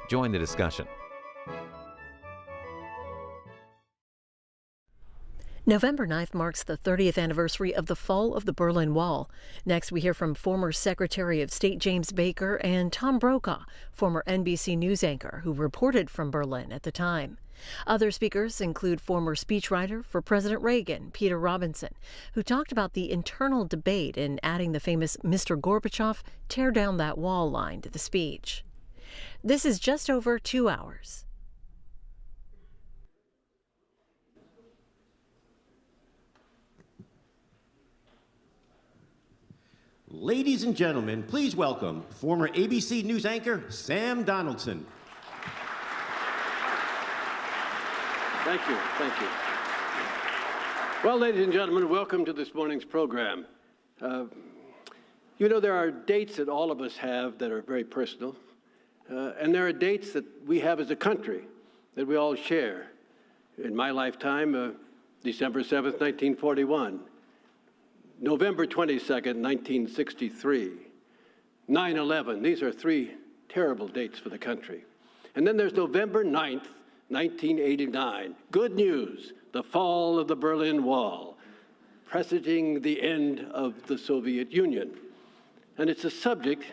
Join the discussion. November 9th marks the 30th anniversary of the fall of the Berlin Wall. Next, we hear from former Secretary of State James Baker and Tom Brokaw, former NBC News anchor who reported from Berlin at the time. Other speakers include former speechwriter for President Reagan, Peter Robinson, who talked about the internal debate in adding the famous Mr. Gorbachev, tear down that wall line to the speech. This is just over 2 hours. Ladies and gentlemen, please welcome former ABC News anchor Sam Donaldson. Thank you. Well, ladies and gentlemen, welcome to this morning's program. You know, there are dates that all of us have that are very personal, and there are dates that we have as a country that we all share. In my lifetime, December 7th, 1941. November 22nd, 1963, 9/11. These are three terrible dates for the country. And then there's November 9th, 1989. Good news, the fall of the Berlin Wall, presaging the end of the Soviet Union. And it's a subject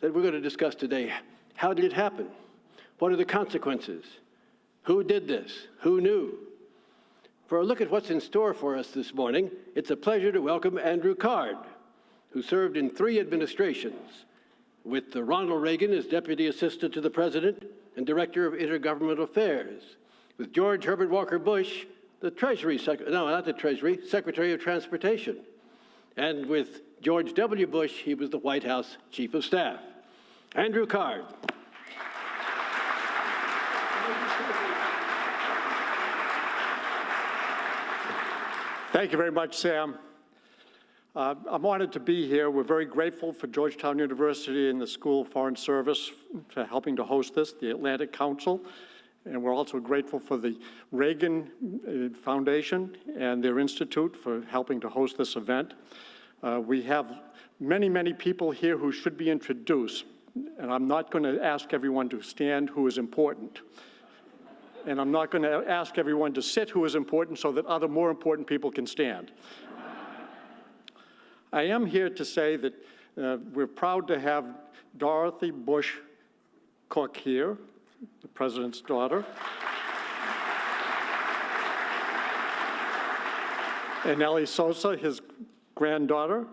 that we're going to discuss today. How did it happen? What are the consequences? Who did this? Who knew? For a look at what's in store for us this morning, it's a pleasure to welcome Andrew Card, who served in 3 administrations, with Ronald Reagan as Deputy Assistant to the President and Director of Intergovernmental Affairs, with George Herbert Walker Bush, the Secretary of Transportation, and with George W. Bush, he was the White House Chief of Staff. Andrew Card. Thank you very much, Sam. I'm honored to be here. We're very grateful for Georgetown University and the School of Foreign Service for helping to host this, the Atlantic Council. And we're also grateful for the Reagan Foundation and their institute for helping to host this event. We have many, many people here who should be introduced. And I'm not going to ask everyone to stand who is important. And I'm not going to ask everyone to sit who is important so that other more important people can stand. I am here to say that we're proud to have Dorothy Bush Cook here, the President's daughter, and Ellie Sosa, his granddaughter.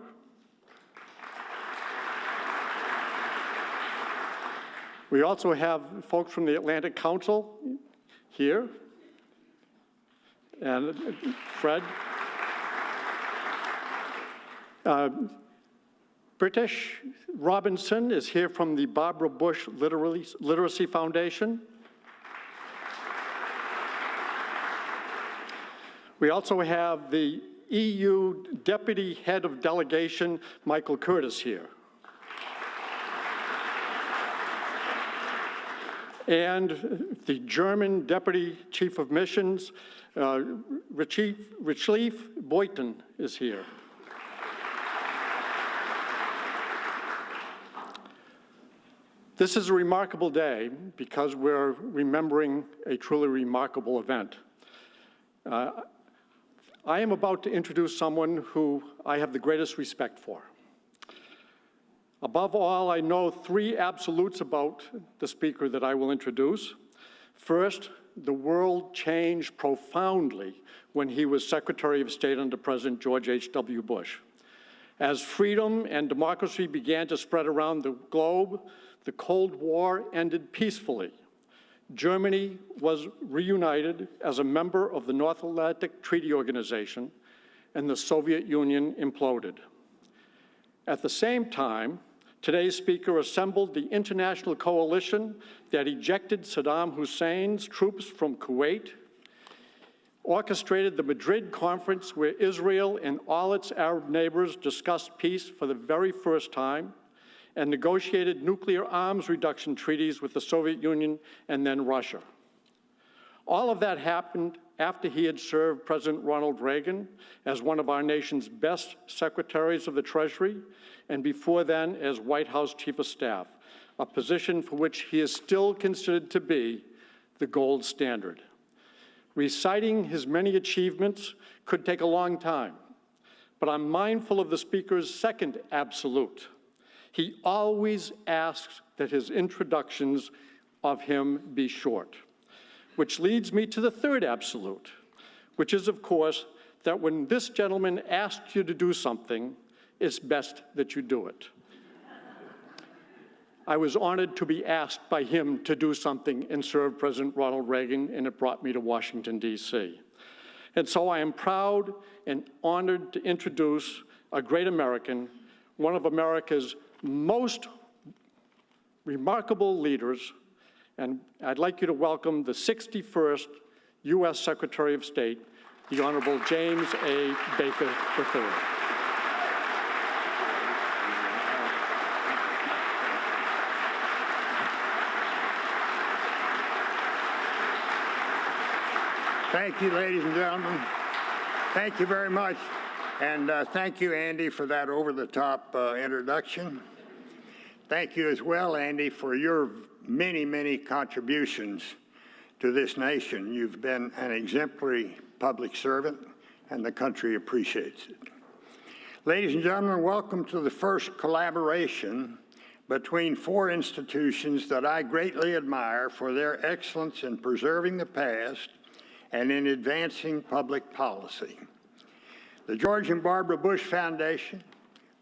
We also have folks from the Atlantic Council here, and Fred. British Robinson is here from the Barbara Bush Literacy Foundation. We also have the EU Deputy Head of Delegation, Michael Curtis, here. And the German Deputy Chief of Missions, Richlief Beuthen, is here. This is a remarkable day because we're remembering a truly remarkable event. I am about to introduce someone who I have the greatest respect for. Above all, I know 3 absolutes about the speaker that I will introduce. First, the world changed profoundly when he was Secretary of State under President George H.W. Bush. As freedom and democracy began to spread around the globe, the Cold War ended peacefully. Germany was reunited as a member of the North Atlantic Treaty Organization, and the Soviet Union imploded. At the same time, today's speaker assembled the international coalition that ejected Saddam Hussein's troops from Kuwait, orchestrated the Madrid conference where Israel and all its Arab neighbors discussed peace for the very first time, and negotiated nuclear arms reduction treaties with the Soviet Union and then Russia. All of that happened after he had served President Ronald Reagan as one of our nation's best secretaries of the Treasury, and before then as White House Chief of Staff. a position for which he is still considered to be the gold standard. Reciting his many achievements could take a long time, but I'm mindful of the Speaker's second absolute. He always asks that his introductions of him be short, which leads me to the third absolute, which is, of course, that when this gentleman asks you to do something, it's best that you do it. I was honored to be asked by him to do something and serve President Ronald Reagan, and it brought me to Washington, D.C. And so I am proud and honored to introduce a great American, one of America's most remarkable leaders, and I'd like you to welcome the 61st U.S. Secretary of State, the Honorable James A. Baker III. Thank you, ladies and gentlemen. Thank you very much. And thank you, Andy, for that over-the-top introduction. Thank you as well, Andy, for your many, many contributions to this nation. You've been an exemplary public servant, and the country appreciates it. Ladies and gentlemen, welcome to the first collaboration between four institutions that I greatly admire for their excellence in preserving the past and in advancing public policy. The George and Barbara Bush Foundation,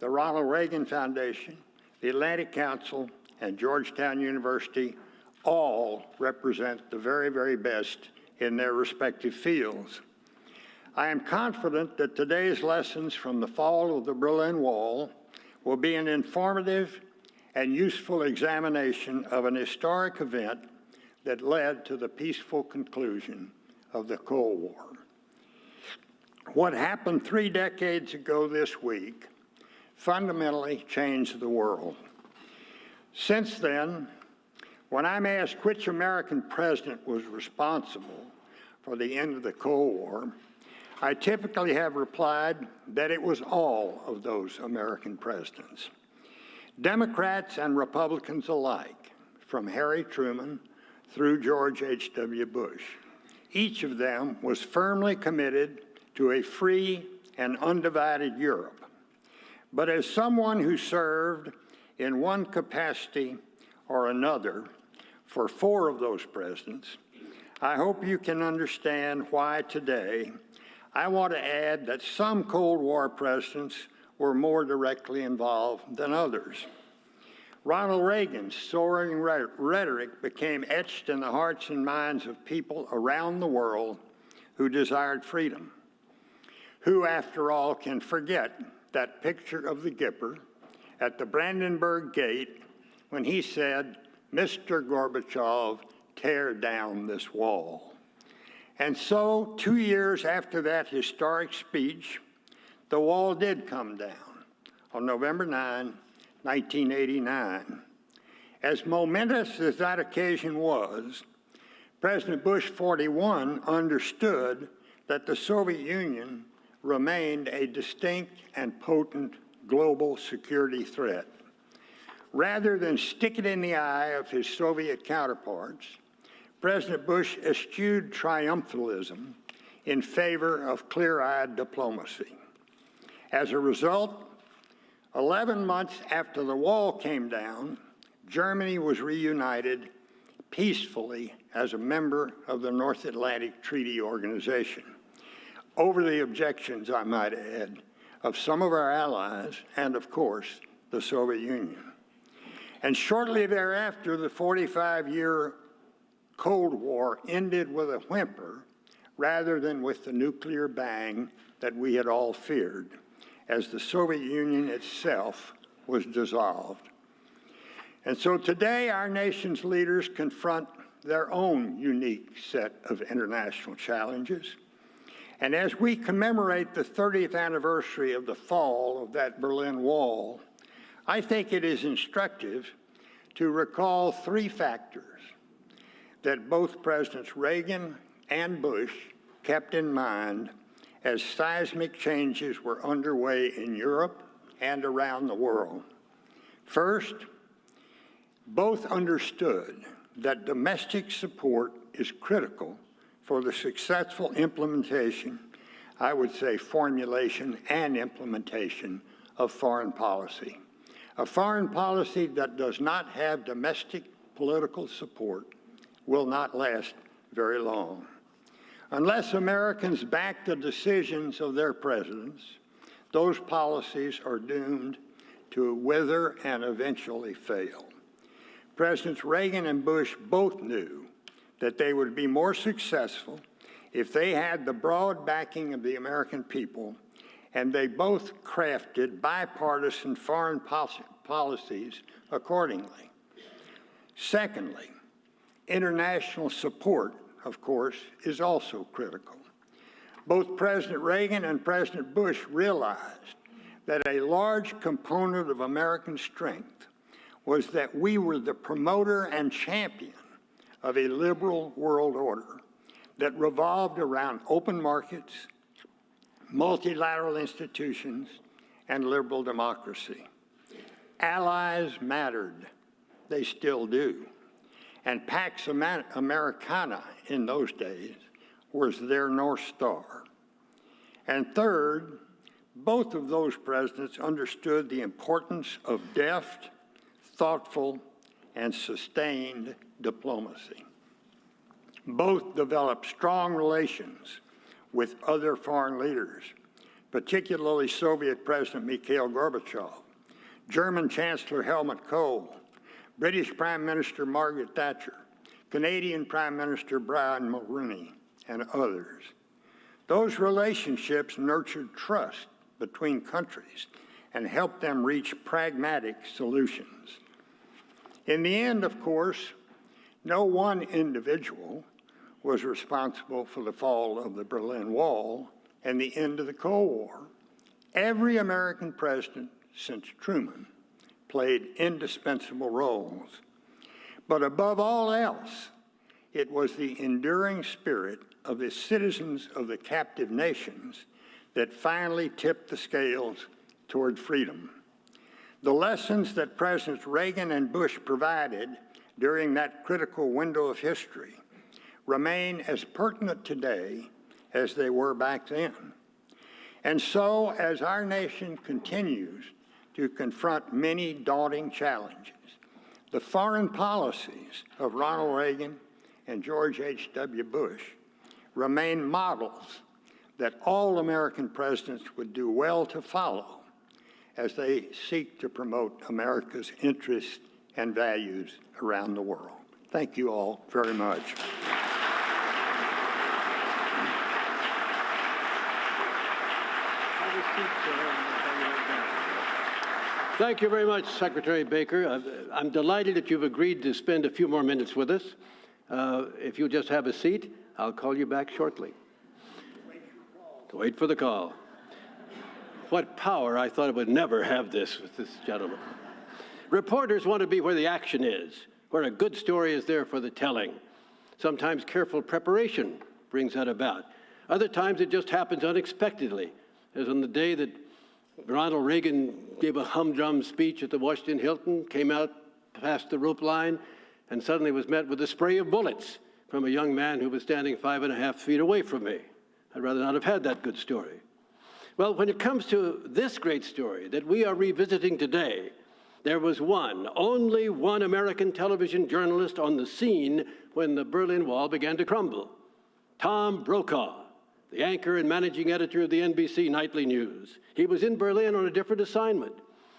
the Ronald Reagan Foundation, the Atlantic Council, and Georgetown University all represent the very, very best in their respective fields. I am confident that today's lessons from the fall of the Berlin Wall will be an informative and useful examination of an historic event that led to the peaceful conclusion of the Cold War. What happened 3 decades ago this week fundamentally changed the world. Since then, when I'm asked which American president was responsible for the end of the Cold War, I typically have replied that it was all of those American presidents. Democrats and Republicans alike, from Harry Truman through George H.W. Bush. Each of them was firmly committed to a free and undivided Europe. But as someone who served in one capacity or another for 4 of those presidents, I hope you can understand why today I want to add that some Cold War presidents were more directly involved than others. Ronald Reagan's soaring rhetoric became etched in the hearts and minds of people around the world who desired freedom. Who, after all, can forget that picture of the Gipper at the Brandenburg Gate when he said, "Mr. Gorbachev, tear down this wall." And so, 2 years after that historic speech, the wall did come down on November 9, 1989. As momentous as that occasion was, President Bush 41 understood that the Soviet Union remained a distinct and potent global security threat. Rather than stick it in the eye of his Soviet counterparts, President Bush eschewed triumphalism in favor of clear-eyed diplomacy. As a result, 11 months after the wall came down, Germany was reunited peacefully as a member of the North Atlantic Treaty Organization, over the objections, I might add, of some of our allies and, of course, the Soviet Union. And shortly thereafter, the 45-year Cold War ended with a whimper rather than with the nuclear bang that we had all feared, as the Soviet Union itself was dissolved. And so today, our nation's leaders confront their own unique set of international challenges. And as we commemorate the 30th anniversary of the fall of that Berlin Wall, I think it is instructive to recall 3 factors that both Presidents Reagan and Bush kept in mind as seismic changes were underway in Europe and around the world. First, Both understood that domestic support is critical for the successful implementation, I would say formulation and implementation, of foreign policy. A foreign policy that does not have domestic political support will not last very long. Unless Americans back the decisions of their presidents, those policies are doomed to wither and eventually fail. Presidents Reagan and Bush both knew that they would be more successful if they had the broad backing of the American people, and they both crafted bipartisan foreign policies accordingly. Secondly, international support, of course, is also critical. Both President Reagan and President Bush realized that a large component of American strength was that we were the promoter and champion of a liberal world order that revolved around open markets, multilateral institutions, and liberal democracy. Allies mattered. They still do. And Pax Americana in those days was their North Star. And third, both of those presidents understood the importance of deft, thoughtful, and sustained diplomacy. Both developed strong relations with other foreign leaders, particularly Soviet President Mikhail Gorbachev, German Chancellor Helmut Kohl, British Prime Minister Margaret Thatcher, Canadian Prime Minister Brian Mulroney, and others. Those relationships nurtured trust between countries and helped them reach pragmatic solutions. In the end, of course, no one individual was responsible for the fall of the Berlin Wall and the end of the Cold War. Every American president since Truman played indispensable roles. But above all else, it was the enduring spirit of the citizens of the captive nations that finally tipped the scales toward freedom. The lessons that Presidents Reagan and Bush provided during that critical window of history remain as pertinent today as they were back then. And so, as our nation continues to confront many daunting challenges, the foreign policies of Ronald Reagan and George H.W. Bush remain models that all American presidents would do well to follow as they seek to promote America's interests and values around the world. Thank you all very much. Thank you very much, Secretary Baker. I'm delighted that you've agreed to spend a few more minutes with us. If you'll just have a seat, I'll call you back shortly. Wait for the call. What power! I thought I would never have this with this gentleman. Reporters want to be where the action is, where a good story is there for the telling. Sometimes careful preparation brings that about. Other times it just happens unexpectedly, as on the day that Ronald Reagan gave a humdrum speech at the Washington Hilton, came out past the rope line, and suddenly was met with a spray of bullets from a young man who was standing 5.5 feet away from me. I'd rather not have had that good story. Well, when it comes to this great story that we are revisiting today, there was only one American television journalist on the scene when the Berlin Wall began to crumble. Tom Brokaw, the anchor and managing editor of the NBC Nightly News. He was in Berlin on a different assignment,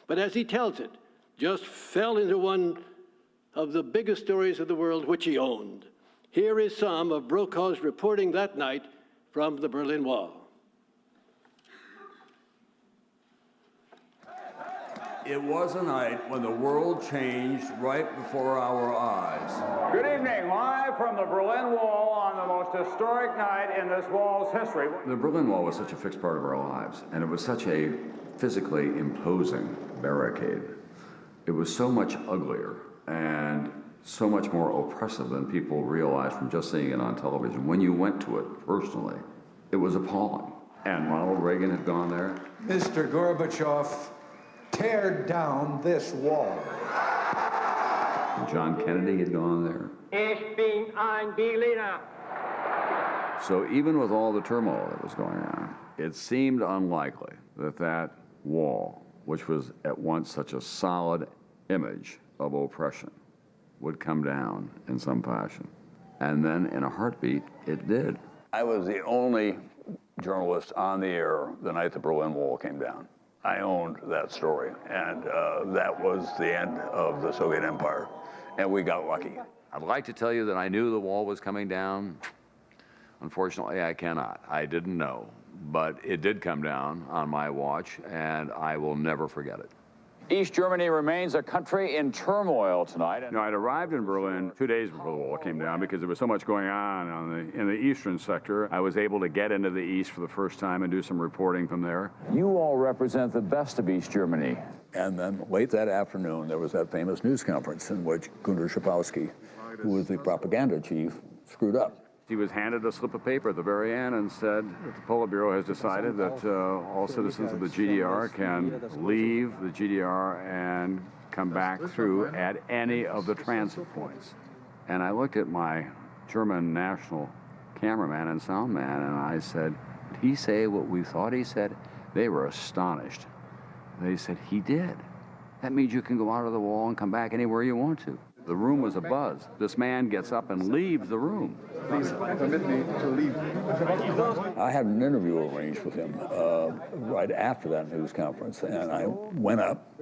but as he tells it, just fell into one of the biggest stories of the world which he owned. Here is some of Brokaw's reporting that night from the Berlin Wall. It was a night when the world changed right before our eyes. Good evening, live from the Berlin Wall on the most historic night in this wall's history. The Berlin Wall was such a fixed part of our lives, and it was such a physically imposing barricade. It was so much uglier and so much more oppressive than people realized from just seeing it on television. When you went to it personally, it was appalling. And Ronald Reagan had gone there. Mr. Gorbachev, tear down this wall. And John Kennedy had gone there. Ich bin ein Berliner. So even with all the turmoil that was going on, it seemed unlikely that that wall, which was at once such a solid image of oppression, would come down in some fashion. And then in a heartbeat, it did. I was the only journalist on the air the night the Berlin Wall came down. I owned that story, and that was the end of the Soviet Empire, and we got lucky. I'd like to tell you that I knew the wall was coming down. Unfortunately, I cannot. I didn't know, but it did come down on my watch, and I will never forget it. East Germany remains a country in turmoil tonight. You know, I'd arrived in Berlin 2 days before the wall came down because there was so much going on in the eastern sector. I was able to get into the east for the first time and do some reporting from there. You all represent the best of East Germany. And then late that afternoon, there was that famous news conference in which Günter Schabowski, who was the propaganda chief, screwed up. He was handed a slip of paper at the very end and said that the Politburo has decided that all citizens of the GDR can leave the GDR and come back through at any of the transit points. And I looked at my German national cameraman and sound man, and I said, did he say what we thought he said? They were astonished. They said, he did. That means you can go out of the wall and come back anywhere you want to. The room was abuzz. This man gets up and leaves the room. Please permit me to leave. I had an interview arranged with him right after that news conference, and I went up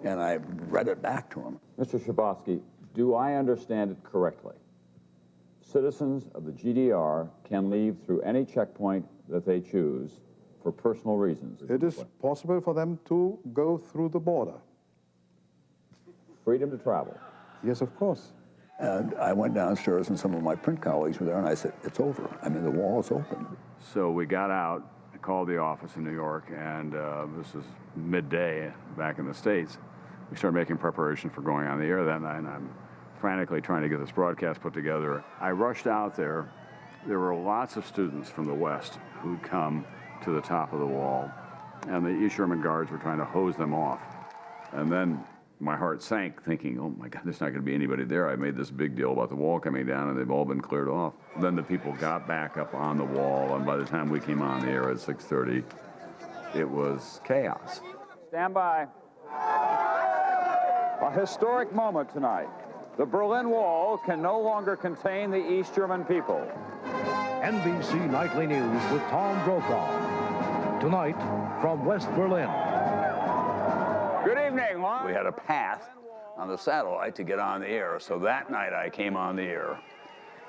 and I read it back to him. Mr. Schabowski, do I understand it correctly? Citizens of the GDR can leave through any checkpoint that they choose for personal reasons. It is possible for them to go through the border. Freedom to travel. Yes, of course. And I went downstairs, and some of my print colleagues were there, and I said, it's over. I mean, the wall is open. So we got out, called the office in New York, and this was midday back in the States. We started making preparation for going on the air that night, and I'm frantically trying to get this broadcast put together. I rushed out there. There were lots of students from the West who'd come to the top of the wall, and the East German guards were trying to hose them off. And then my heart sank, thinking, oh my God, there's not going to be anybody there. I made this big deal about the wall coming down, and they've all been cleared off. Then the people got back up on the wall, and by the time we came on the air at 6:30, it was chaos. Stand by. A historic moment tonight. The Berlin Wall can no longer contain the East German people. NBC Nightly News with Tom Brokaw. Tonight from West Berlin. Good evening, Lon. We had a path on the satellite to get on the air, so that night I came on the air,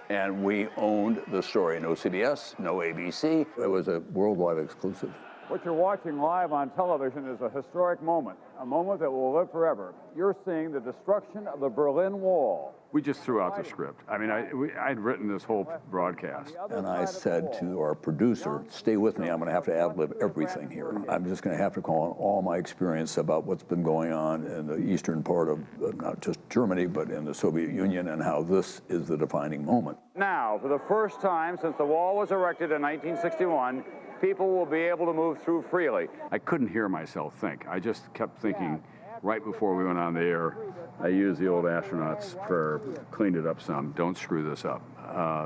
and we owned the story. No CBS, no ABC. It was a worldwide exclusive. What you're watching live on television is a historic moment, a moment that will live forever. You're seeing the destruction of the Berlin Wall. We just threw out the script. I mean, I'd written this whole broadcast. And I said to our producer, stay with me, I'm going to have to ad-lib everything here. I'm just going to have to call on all my experience about what's been going on in the eastern part of not just Germany, but in the Soviet Union, and how this is the defining moment. Now, for the first time since the wall was erected in 1961, people will be able to move through freely. I couldn't hear myself think. I just kept thinking, right before we went on the air, I used the old astronaut's prayer, cleaned it up some. Don't screw this up.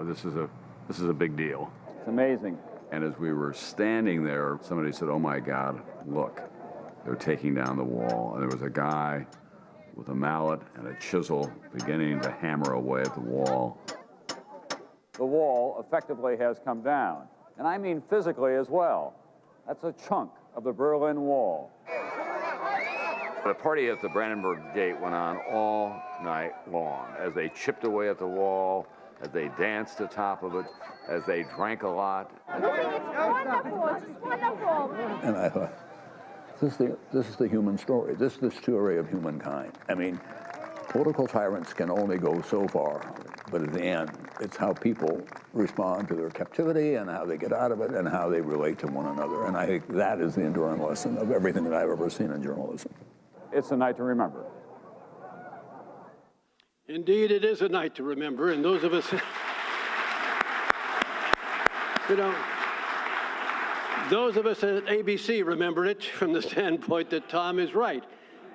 This is a big deal. It's amazing. And as we were standing there, somebody said, oh my God, look, they're taking down the wall. And there was a guy with a mallet and a chisel beginning to hammer away at the wall. The wall effectively has come down. And I mean physically as well. That's a chunk of the Berlin Wall. The party at the Brandenburg Gate went on all night long as they chipped away at the wall, as they danced atop of it, as they drank a lot. It's wonderful. It's just wonderful. And I thought, this is the human story. This is the story of humankind. I mean, political tyrants can only go so far, but at the end, it's how people respond to their captivity and how they get out of it and how they relate to one another. And I think that is the enduring lesson of everything that I've ever seen in journalism. It's a night to remember. Indeed, it is a night to remember, and those of us, those of us at ABC remember it from the standpoint that Tom is right.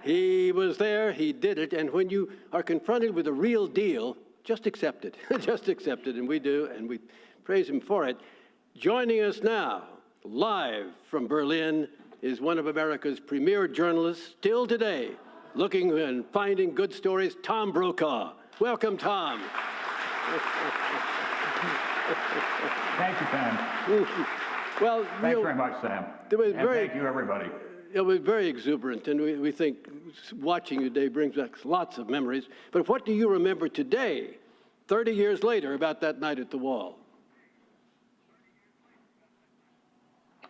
He was there, he did it, and when you are confronted with the real deal, just accept it. Just accept it, and we do, and we praise him for it. Joining us now, live from Berlin, is one of America's premier journalists, still today, looking and finding good stories, Tom Brokaw. Welcome, Tom. Thank you, Sam. Well, thanks very much, Sam. Thank you, everybody. It was very exuberant, and we think watching you today brings back lots of memories. But what do you remember today, 30 years later, about that night at the Wall?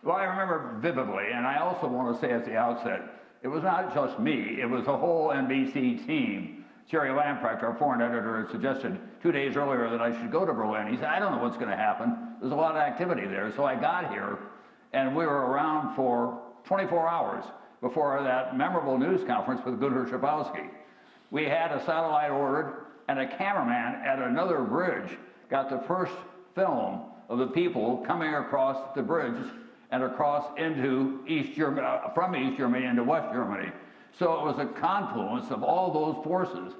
Well, I remember vividly, and I also want to say at the outset, it was not just me, it was the whole NBC team. Jerry Lamprecht, our foreign editor, had suggested 2 days earlier that I should go to Berlin. He said, I don't know what's going to happen. There's a lot of activity there. So I got here, and we were around for 24 hours before that memorable news conference with Günter Schabowski. We had a satellite ordered, and a cameraman at another bridge got the first film of the people coming across the bridge and across into East Germany, from East Germany into West Germany. So it was a confluence of all those forces.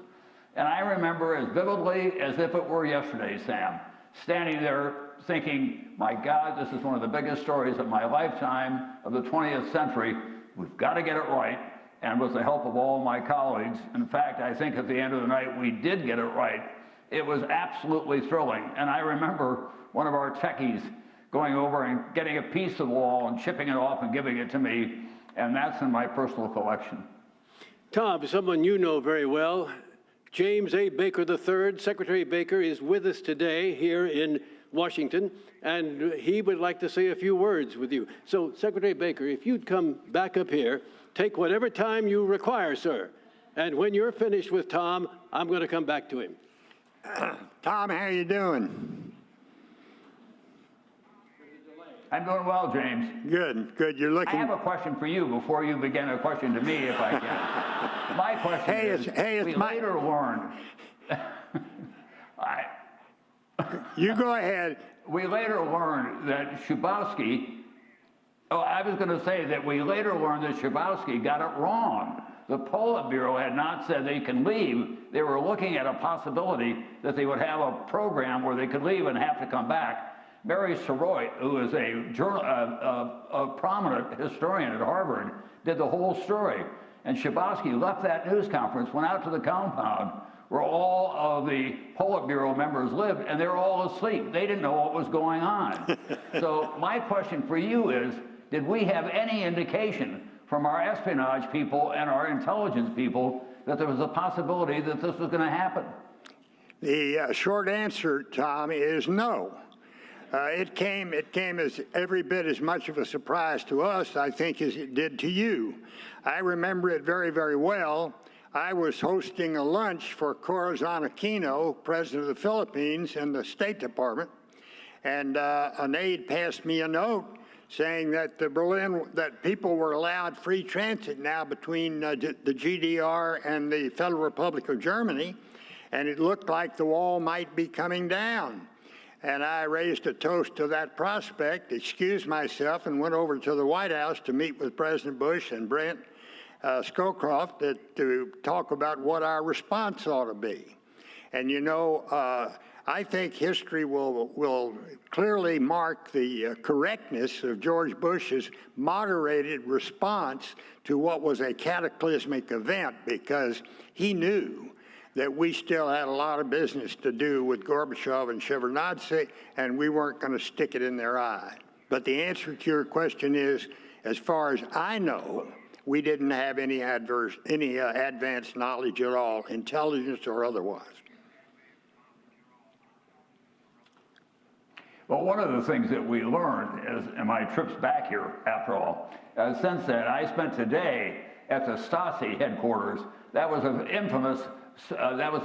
And I remember as vividly as if it were yesterday, Sam, standing there thinking, my God, this is one of the biggest stories of my lifetime, of the 20th century. We've got to get it right. And with the help of all my colleagues, in fact, I think at the end of the night, we did get it right. It was absolutely thrilling. And I remember one of our techies going over and getting a piece of the wall and chipping it off and giving it to me. And that's in my personal collection. Tom, someone you know very well, James A. Baker III, Secretary Baker, is with us today here in Washington, and he would like to say a few words with you. So, Secretary Baker, if you'd come back up here, take whatever time you require, sir. And when you're finished with Tom, I'm going to come back to him. Tom, how you doing? I'm doing well, James. Good, good. You're looking. I have a question for you before you begin a question to me, if I can. My question we later learned. You go ahead. We later learned that Schabowski. I was going to say that we later learned that Schabowski got it wrong. The Politburo had not said they can leave. They were looking at a possibility that they would have a program where they could leave and have to come back. Mary Saroit, who is a prominent historian at Harvard, did the whole story. And Schabowski left that news conference, went out to the compound where all of the Politburo members lived, and they were all asleep. They didn't know what was going on. So my question for you is, did we have any indication from our espionage people and our intelligence people that there was a possibility that this was going to happen? The short answer, Tom, is no. It came as every bit as much of a surprise to us, I think, as it did to you. I remember it very, very well. I was hosting a lunch for Corazon Aquino, president of the Philippines, in the State Department, and an aide passed me a note saying that that people were allowed free transit now between the GDR and the Federal Republic of Germany, and it looked like the wall might be coming down. And I raised a toast to that prospect, excused myself, and went over to the White House to meet with President Bush and Brent Scowcroft to talk about what our response ought to be. And you know, I think history will clearly mark the correctness of George Bush's moderated response to what was a cataclysmic event, because he knew that we still had a lot of business to do with Gorbachev and Shevardnadze, and we weren't going to stick it in their eye. But the answer to your question is, as far as I know, we didn't have any advanced knowledge at all, intelligence or otherwise. Well, one of the things that we learned in my trips back here, after all, since then, I spent today at the Stasi headquarters. That was the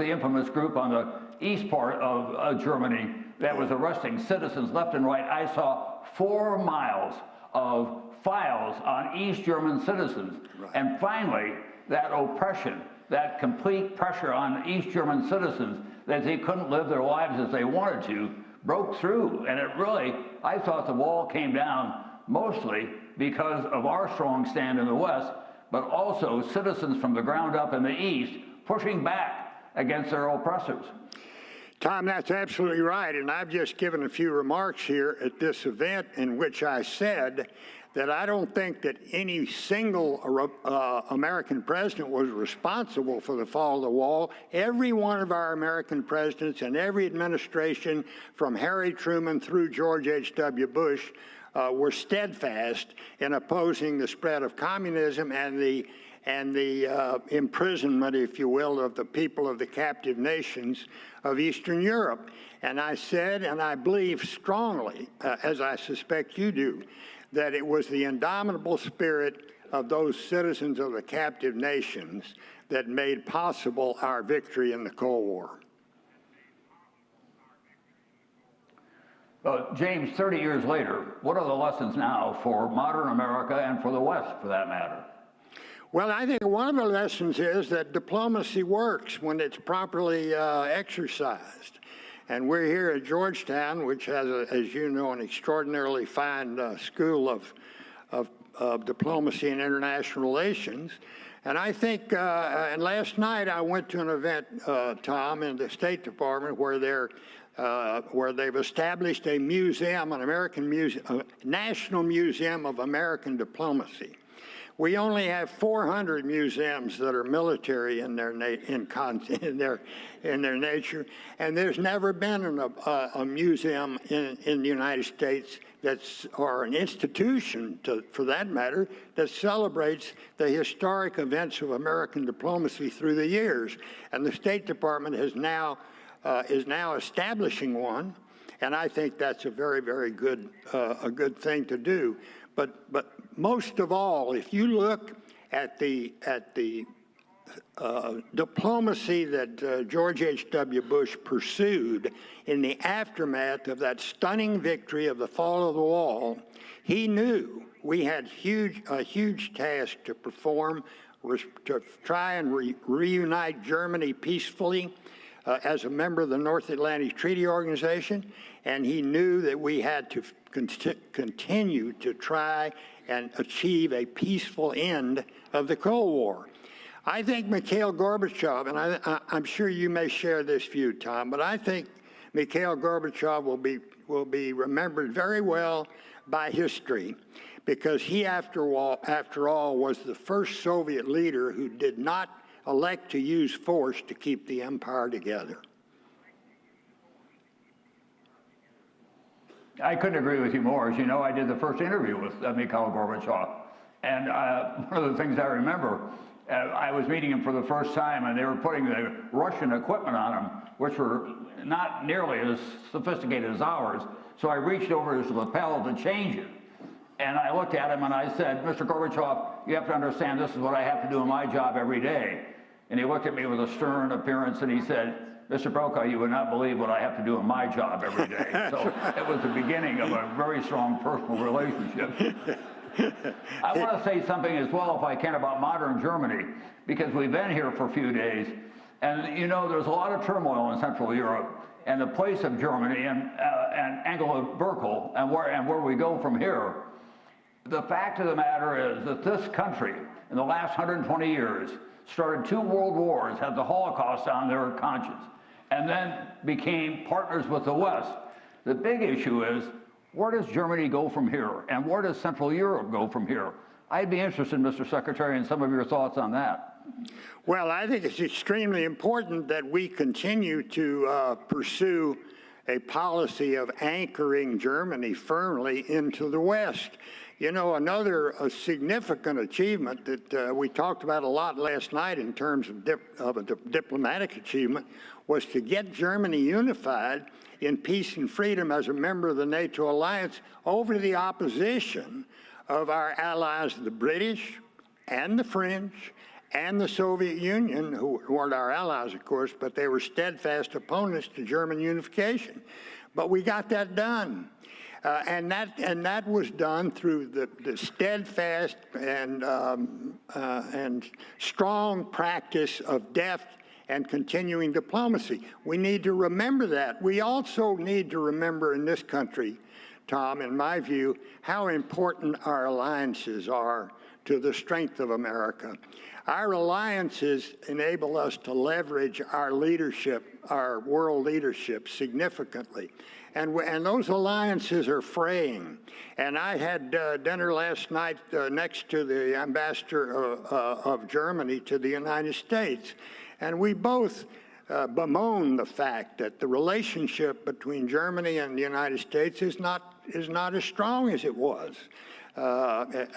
infamous group on the east part of Germany that was arresting citizens left and right. I saw 4 miles of files on East German citizens. Right. And finally, that oppression, that complete pressure on East German citizens that they couldn't live their lives as they wanted to, broke through. And it really, I thought the wall came down mostly because of our strong stand in the West, but also citizens from the ground up in the East pushing back against their oppressors. Tom, that's absolutely right. And I've just given a few remarks here at this event in which I said that I don't think that any single American president was responsible for the fall of the wall. Every one of our American presidents and every administration from Harry Truman through George H.W. Bush were steadfast in opposing the spread of communism and the imprisonment, if you will, of the people of the captive nations of Eastern Europe. And I said, and I believe strongly, as I suspect you do, that it was the indomitable spirit of those citizens of the captive nations that made possible our victory in the Cold War. Well, James, 30 years later, what are the lessons now for modern America and for the West, for that matter? Well, I think one of the lessons is that diplomacy works when it's properly exercised. And we're here at Georgetown, which has, as you know, an extraordinarily fine school of diplomacy and international relations. And I think, and last night I went to an event, Tom, in the State Department where they've established a museum, an American museum, a National Museum of American Diplomacy. We only have 400 museums that are military in their nature, and there's never been a museum in the United States or an institution, for that matter, that celebrates the historic events of American diplomacy through the years. And the State Department is now establishing one, and I think that's a very, very good thing to do. But most of all, if you look at the diplomacy that George H.W. Bush pursued in the aftermath of that stunning victory of the fall of the wall, he knew we had a huge task to perform, to try and reunite Germany peacefully as a member of the North Atlantic Treaty Organization, and he knew that we had to continue to try and achieve a peaceful end of the Cold War. I think Mikhail Gorbachev, and I'm sure you may share this view, Tom, but I think Mikhail Gorbachev will be remembered very well by history because he, after all, was the first Soviet leader who did not elect to use force to keep the empire together. I couldn't agree with you more. As you know, I did the first interview with Mikhail Gorbachev. And one of the things I remember, I was meeting him for the first time, and they were putting the Russian equipment on him, which were not nearly as sophisticated as ours. So I reached over his lapel to change it. And I looked at him and I said, Mr. Gorbachev, you have to understand this is what I have to do in my job every day. And he looked at me with a stern appearance and he said, Mr. Brokaw, you would not believe what I have to do in my job every day. So it was the beginning of a very strong personal relationship. I want to say something as well, if I can, about modern Germany, because we've been here for a few days. And, you know, there's a lot of turmoil in Central Europe. And the place of Germany and Angela Merkel and where we go from here, the fact of the matter is that this country, in the last 120 years, started 2 world wars, had the Holocaust on their conscience, and then became partners with the West. The big issue is, where does Germany go from here? And where does Central Europe go from here? I'd be interested, Mr. Secretary, in some of your thoughts on that. Well, I think it's extremely important that we continue to pursue a policy of anchoring Germany firmly into the West. You know, another significant achievement that we talked about a lot last night in terms of a diplomatic achievement was to get Germany unified in peace and freedom as a member of the NATO alliance over the opposition of our allies, the British and the French and the Soviet Union, who weren't our allies, of course, but they were steadfast opponents to German unification. But we got that done. And that was done through the steadfast and strong practice of deft and continuing diplomacy. We need to remember that. We also need to remember in this country, Tom, in my view, how important our alliances are to the strength of America. Our alliances enable us to leverage our leadership, our world leadership, significantly. And those alliances are fraying. And I had dinner last night next to the ambassador of Germany to the United States. And we both bemoan the fact that the relationship between Germany and the United States is not as strong as it was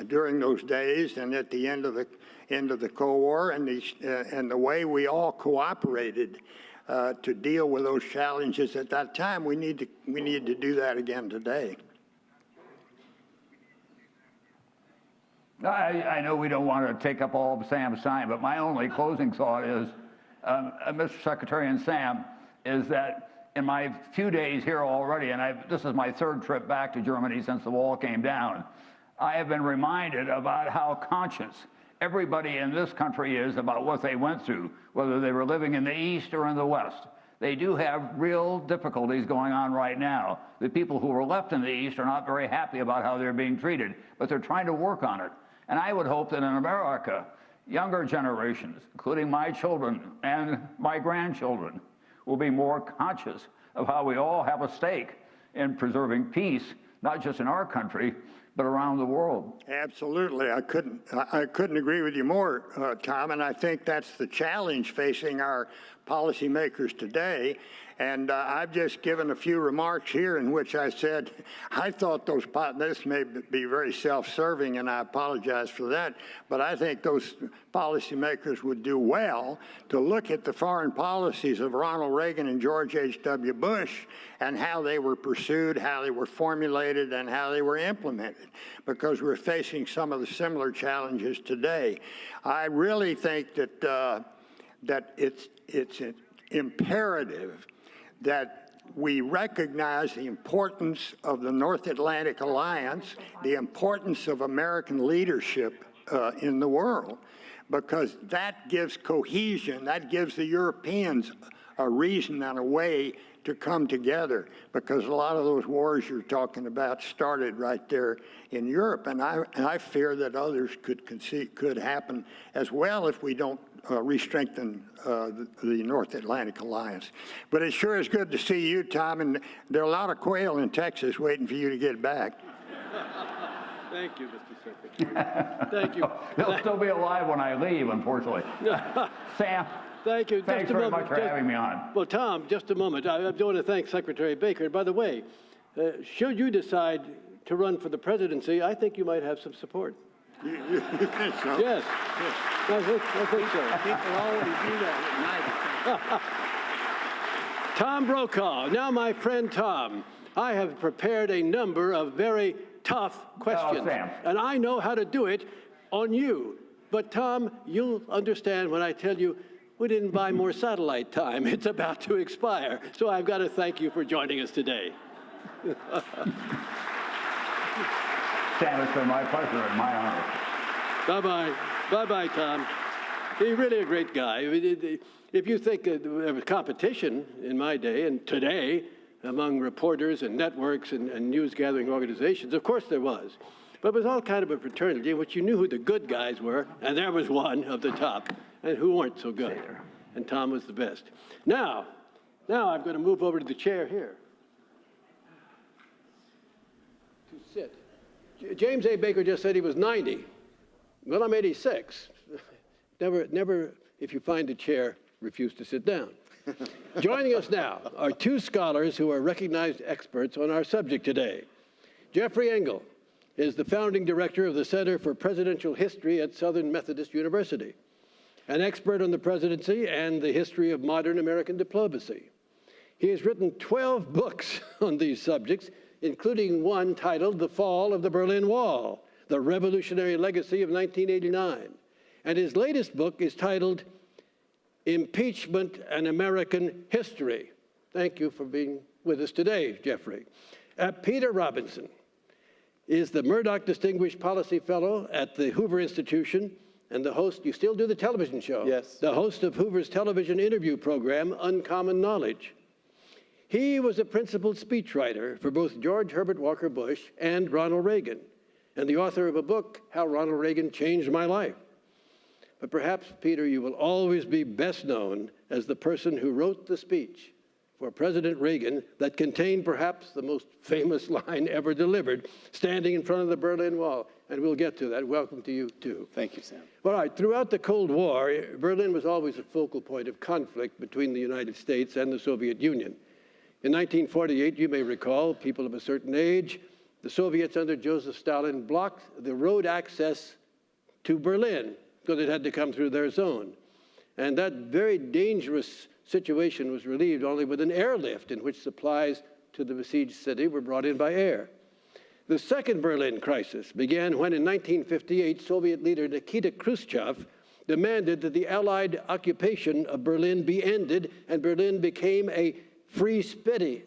during those days and at the end of the Cold War, and the way we all cooperated to deal with those challenges at that time. We need to do that again today. I know we don't want to take up all of Sam's time, but my only closing thought is, Mr. Secretary and Sam, is that in my few days here already, and this is my third trip back to Germany since the wall came down, I have been reminded about how conscious everybody in this country is about what they went through, whether they were living in the East or in the West. They do have real difficulties going on right now. The people who are left in the East are not very happy about how they're being treated, but they're trying to work on it. And I would hope that in America, younger generations, including my children and my grandchildren, will be more conscious of how we all have a stake in preserving peace, not just in our country, but around the world. Absolutely. I couldn't agree with you more, Tom, and I think that's the challenge facing our policymakers today. And I've just given a few remarks here in which I said, I thought this may be very self-serving, and I apologize for that, but I think those policymakers would do well to look at the foreign policies of Ronald Reagan and George H.W. Bush and how they were pursued, how they were formulated, and how they were implemented, because we're facing some of the similar challenges today. I really think that it's imperative that we recognize the importance of the North Atlantic Alliance, the importance of American leadership in the world, because that gives cohesion, that gives the Europeans a reason and a way to come together, because a lot of those wars you're talking about started right there in Europe, and I fear that others could happen as well if we don't re-strengthen the North Atlantic Alliance. But it sure is good to see you, Tom, and there are a lot of quail in Texas waiting for you to get back. Thank you, Mr. Secretary. Thank you. They'll still be alive when I leave, unfortunately. Sam, thank you. Thanks very much for having me on. Well, Tom, just a moment. I want to thank Secretary Baker. By the way, should you decide to run for the presidency, I think you might have some support. You think so? Yes. I think so. People always do that at night. Tom Brokaw. Now, my friend Tom, I have prepared a number of very tough questions. Oh, Sam. And I know how to do it on you. But, Tom, you'll understand when I tell you we didn't buy more satellite time. It's about to expire. So I've got to thank you for joining us today. Sam, it's been my pleasure and my honor. Bye-bye. Bye-bye, Tom. He's really a great guy. If you think there was competition in my day and today among reporters and networks and news-gathering organizations, of course there was. But it was all kind of a fraternity in which you knew who the good guys were, and there was one of the top, and who weren't so good. And Tom was the best. Now I'm going to move over to the chair here to sit. James A. Baker just said he was 90. Well, I'm 86. Never, if you find a chair, refuse to sit down. Joining us now are two scholars who are recognized experts on our subject today. Jeffrey Engel is the founding director of the Center for Presidential History at Southern Methodist University, an expert on the presidency and the history of modern American diplomacy. He has written 12 books on these subjects, including one titled The Fall of the Berlin Wall, The Revolutionary Legacy of 1989. And his latest book is titled Impeachment and American History. Thank you for being with us today, Jeffrey. Peter Robinson is the Murdoch Distinguished Policy Fellow at the Hoover Institution and the host, you still do the television show? Yes. The host of Hoover's television interview program, Uncommon Knowledge. He was a principal speechwriter for both George Herbert Walker Bush and Ronald Reagan. and the author of a book, How Ronald Reagan Changed My Life. But perhaps, Peter, you will always be best known as the person who wrote the speech for President Reagan that contained perhaps the most famous line ever delivered, standing in front of the Berlin Wall. And we'll get to that. Welcome to you, too. Thank you, Sam. All right, throughout the Cold War, Berlin was always a focal point of conflict between the United States and the Soviet Union. In 1948, you may recall, people of a certain age, the Soviets under Joseph Stalin blocked the road access to Berlin because it had to come through their zone. And that very dangerous situation was relieved only with an airlift in which supplies to the besieged city were brought in by air. The second Berlin crisis began when, in 1958, Soviet leader Nikita Khrushchev demanded that the Allied occupation of Berlin be ended, and Berlin became a free city.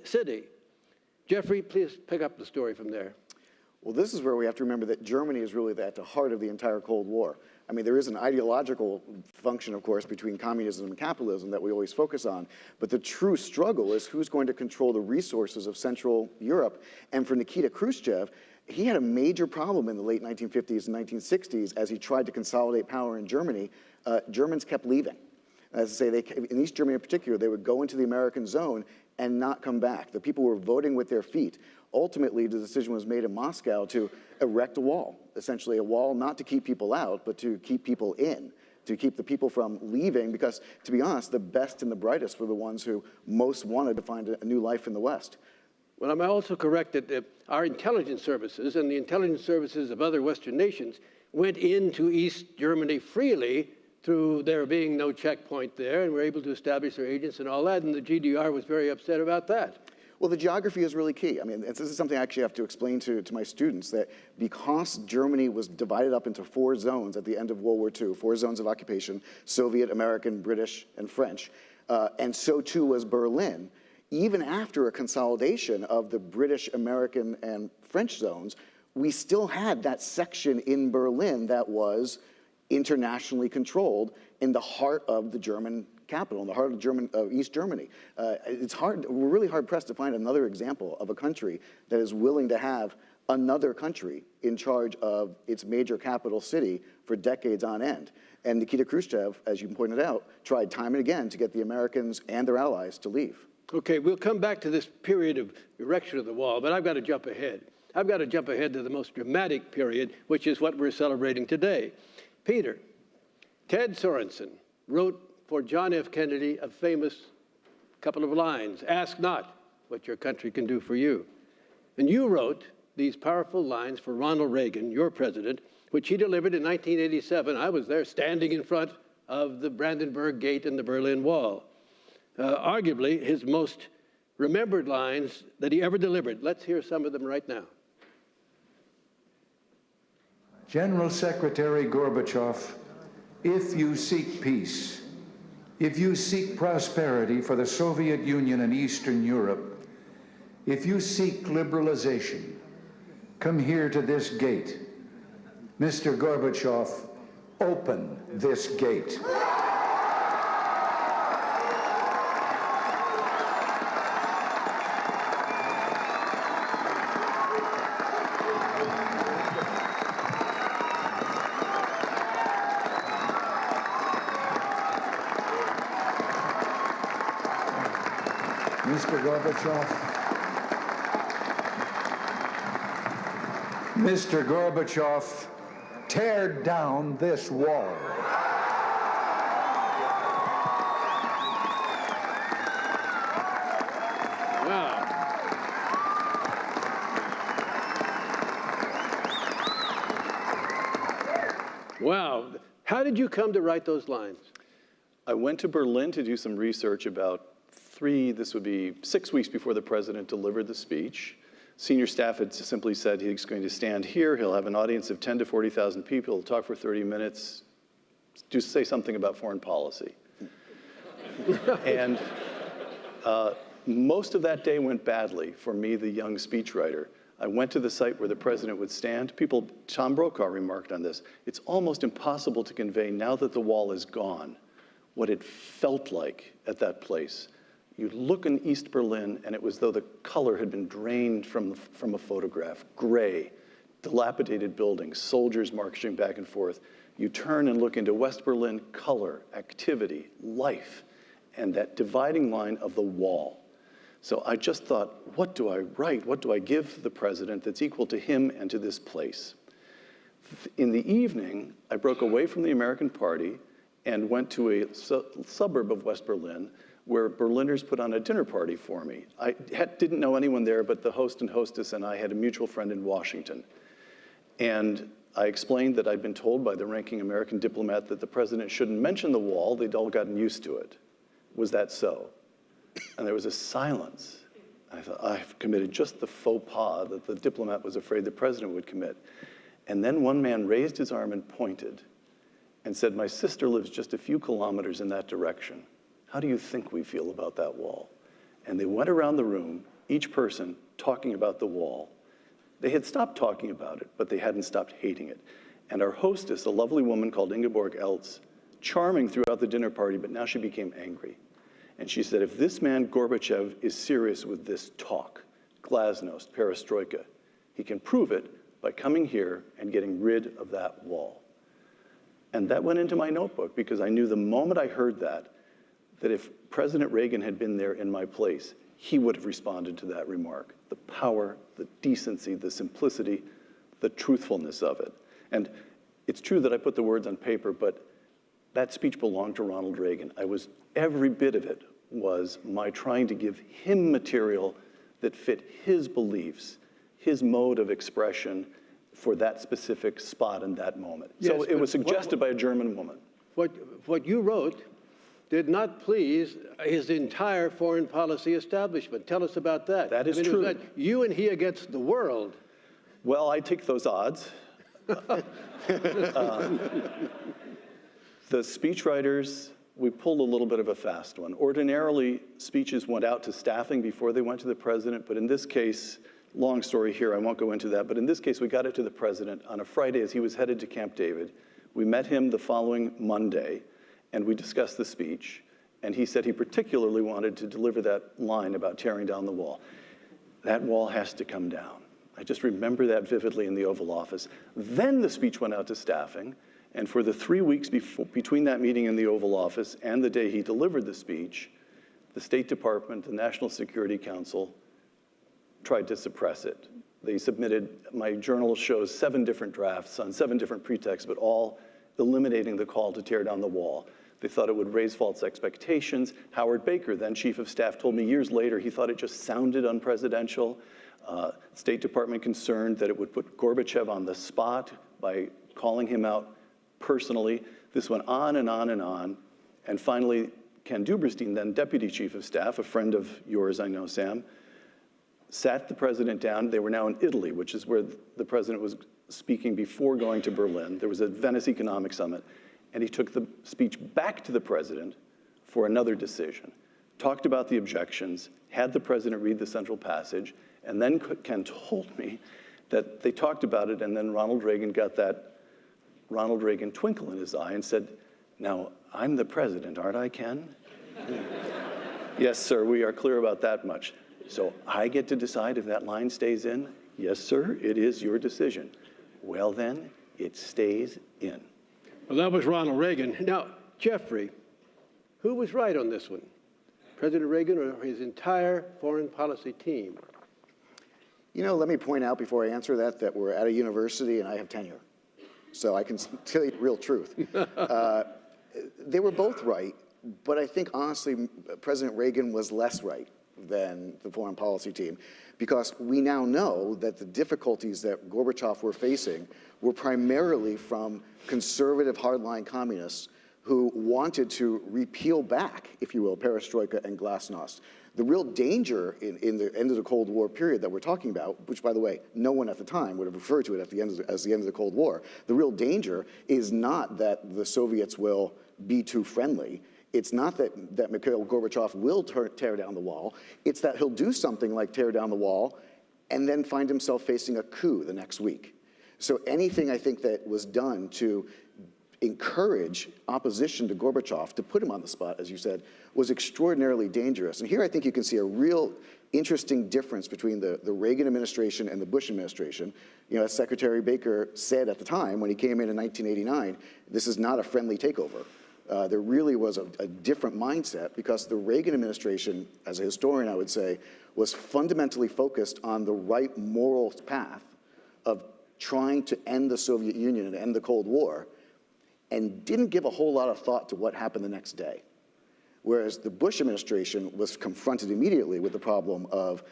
Jeffrey, please pick up the story from there. Well, this is where we have to remember that Germany is really at the heart of the entire Cold War. I mean, there is an ideological function, of course, between communism and capitalism that we always focus on, but the true struggle is who's going to control the resources of Central Europe. And for Nikita Khrushchev, he had a major problem in the late 1950s and 1960s as he tried to consolidate power in Germany. Germans kept leaving. As I say, in East Germany in particular, they would go into the American zone and not come back. The people were voting with their feet. Ultimately, the decision was made in Moscow to erect a wall, essentially a wall not to keep people out, but to keep people in, to keep the people from leaving, because, to be honest, the best and the brightest were the ones who most wanted to find a new life in the West. Well, I'm also correct that our intelligence services and the intelligence services of other Western nations went into East Germany freely through there being no checkpoint there, and were able to establish their agents and all that, and the GDR was very upset about that. Well, the geography is really key. I mean, this is something I actually have to explain to my students, that because Germany was divided up into 4 zones at the end of World War II, 4 zones of occupation, Soviet, American, British, and French, and so too was Berlin, even after a consolidation of the British, American, and French zones, we still had that section in Berlin that was internationally controlled in the heart of the German capital, in the heart of East Germany. We're really hard pressed to find another example of a country that is willing to have another country in charge of its major capital city for decades on end. And Nikita Khrushchev, as you pointed out, tried time and again to get the Americans and their allies to leave. Okay, we'll come back to this period of erection of the wall, but I've got to jump ahead. I've got to jump ahead to the most dramatic period, which is what we're celebrating today. Peter, Ted Sorensen wrote for John F. Kennedy a famous couple of lines, "Ask not what your country can do for you." And you wrote these powerful lines for Ronald Reagan, your president, which he delivered in 1987. I was there standing in front of the Brandenburg Gate and the Berlin Wall. Arguably his most remembered lines that he ever delivered. Let's hear some of them right now. General Secretary Gorbachev, if you seek peace, if you seek prosperity for the Soviet Union and Eastern Europe, if you seek liberalization, come here to this gate. Mr. Gorbachev, open this gate. Mr. Gorbachev, tear down this wall. Wow. Wow. How did you come to write those lines? I went to Berlin to do some research about 6 weeks before the president delivered the speech. Senior staff had simply said he's going to stand here, he'll have an audience of 10 to 40,000 people, he'll talk for 30 minutes, just say something about foreign policy. And most of that day went badly for me, the young speechwriter. I went to the site where the president would stand. Tom Brokaw remarked on this, it's almost impossible to convey, now that the wall is gone, what it felt like at that place. You look in East Berlin, and it was as though the color had been drained from a photograph. Gray, dilapidated buildings, soldiers marching back and forth. You turn and look into West Berlin, color, activity, life, and that dividing line of the wall. So I just thought, what do I write? What do I give the president that's equal to him and to this place? In the evening, I broke away from the American Party and went to a suburb of West Berlin where Berliners put on a dinner party for me. I didn't know anyone there, but the host and hostess and I had a mutual friend in Washington. And I explained that I'd been told by the ranking American diplomat that the president shouldn't mention the wall. They'd all gotten used to it. Was that so? And there was a silence. I thought, I've committed just the faux pas that the diplomat was afraid the president would commit. And then one man raised his arm and pointed and said, my sister lives just a few kilometers in that direction. How do you think we feel about that wall? And they went around the room, each person talking about the wall. They had stopped talking about it, but they hadn't stopped hating it. And our hostess, a lovely woman called Ingeborg Eltz, charming throughout the dinner party, but now she became angry. And she said, if this man Gorbachev is serious with this talk, glasnost, perestroika, he can prove it by coming here and getting rid of that wall. And that went into my notebook because I knew the moment I heard that if President Reagan had been there in my place, he would have responded to that remark. The power, the decency, the simplicity, the truthfulness of it. And it's true that I put the words on paper, but that speech belonged to Ronald Reagan. Every bit of it was my trying to give him material that fit his beliefs, his mode of expression for that specific spot in that moment. Yes, so it was suggested by a German woman. What you wrote did not please his entire foreign policy establishment. Tell us about that. That is true. It was you and he against the world. Well, I take those odds. The speechwriters, we pulled a little bit of a fast one. Ordinarily, speeches went out to staffing before they went to the president, but in this case, long story here, I won't go into that, but in this case, we got it to the president on a Friday as he was headed to Camp David. We met him the following Monday, and we discussed the speech, and he said he particularly wanted to deliver that line about tearing down the wall. That wall has to come down. I just remember that vividly in the Oval Office. Then the speech went out to staffing, and for the 3 weeks between that meeting in the Oval Office and the day he delivered the speech, the State Department, the National Security Council tried to suppress it. They submitted, my journal shows 7 different drafts on 7 different pretexts, but all eliminating the call to tear down the wall. They thought it would raise false expectations. Howard Baker, then chief of staff, told me years later he thought it just sounded unpresidential. State Department concerned that it would put Gorbachev on the spot by calling him out personally. This went on and on and on. And finally, Ken Duberstein, then deputy chief of staff, a friend of yours, I know, Sam, sat the president down. They were now in Italy, which is where the president was speaking before going to Berlin. There was a Venice Economic Summit. And he took the speech back to the president for another decision, talked about the objections, had the president read the central passage, and then Ken told me that they talked about it, and then Ronald Reagan got that Ronald Reagan twinkle in his eye and said, now, I'm the president, aren't I, Ken? Yes, sir, we are clear about that much. So I get to decide if that line stays in? Yes, sir, it is your decision. Well, then, it stays in. Well, that was Ronald Reagan. Now, Jeffrey, who was right on this one? President Reagan or his entire foreign policy team? You know, let me point out before I answer that we're at a university and I have tenure. So I can tell you the real truth. They were both right, but I think, honestly, President Reagan was less right than the foreign policy team, because we now know that the difficulties that Gorbachev were facing were primarily from conservative hardline communists who wanted to repeal back, if you will, perestroika and glasnost. The real danger in the end of the Cold War period that we're talking about, which, by the way, no one at the time would have referred to it as the end of the Cold War, the real danger is not that the Soviets will be too friendly. It's not that Mikhail Gorbachev will tear down the wall. It's that he'll do something like tear down the wall and then find himself facing a coup the next week. So anything, I think, that was done to encourage opposition to Gorbachev, to put him on the spot, as you said, was extraordinarily dangerous. And here I think you can see a real interesting difference between the Reagan administration and the Bush administration. You know, as Secretary Baker said at the time when he came in 1989, this is not a friendly takeover. There really was a different mindset because the Reagan administration, as a historian I would say, was fundamentally focused on the right moral path of trying to end the Soviet Union and end the Cold War, and didn't give a whole lot of thought to what happened the next day. Whereas the Bush administration was confronted immediately with the problem of,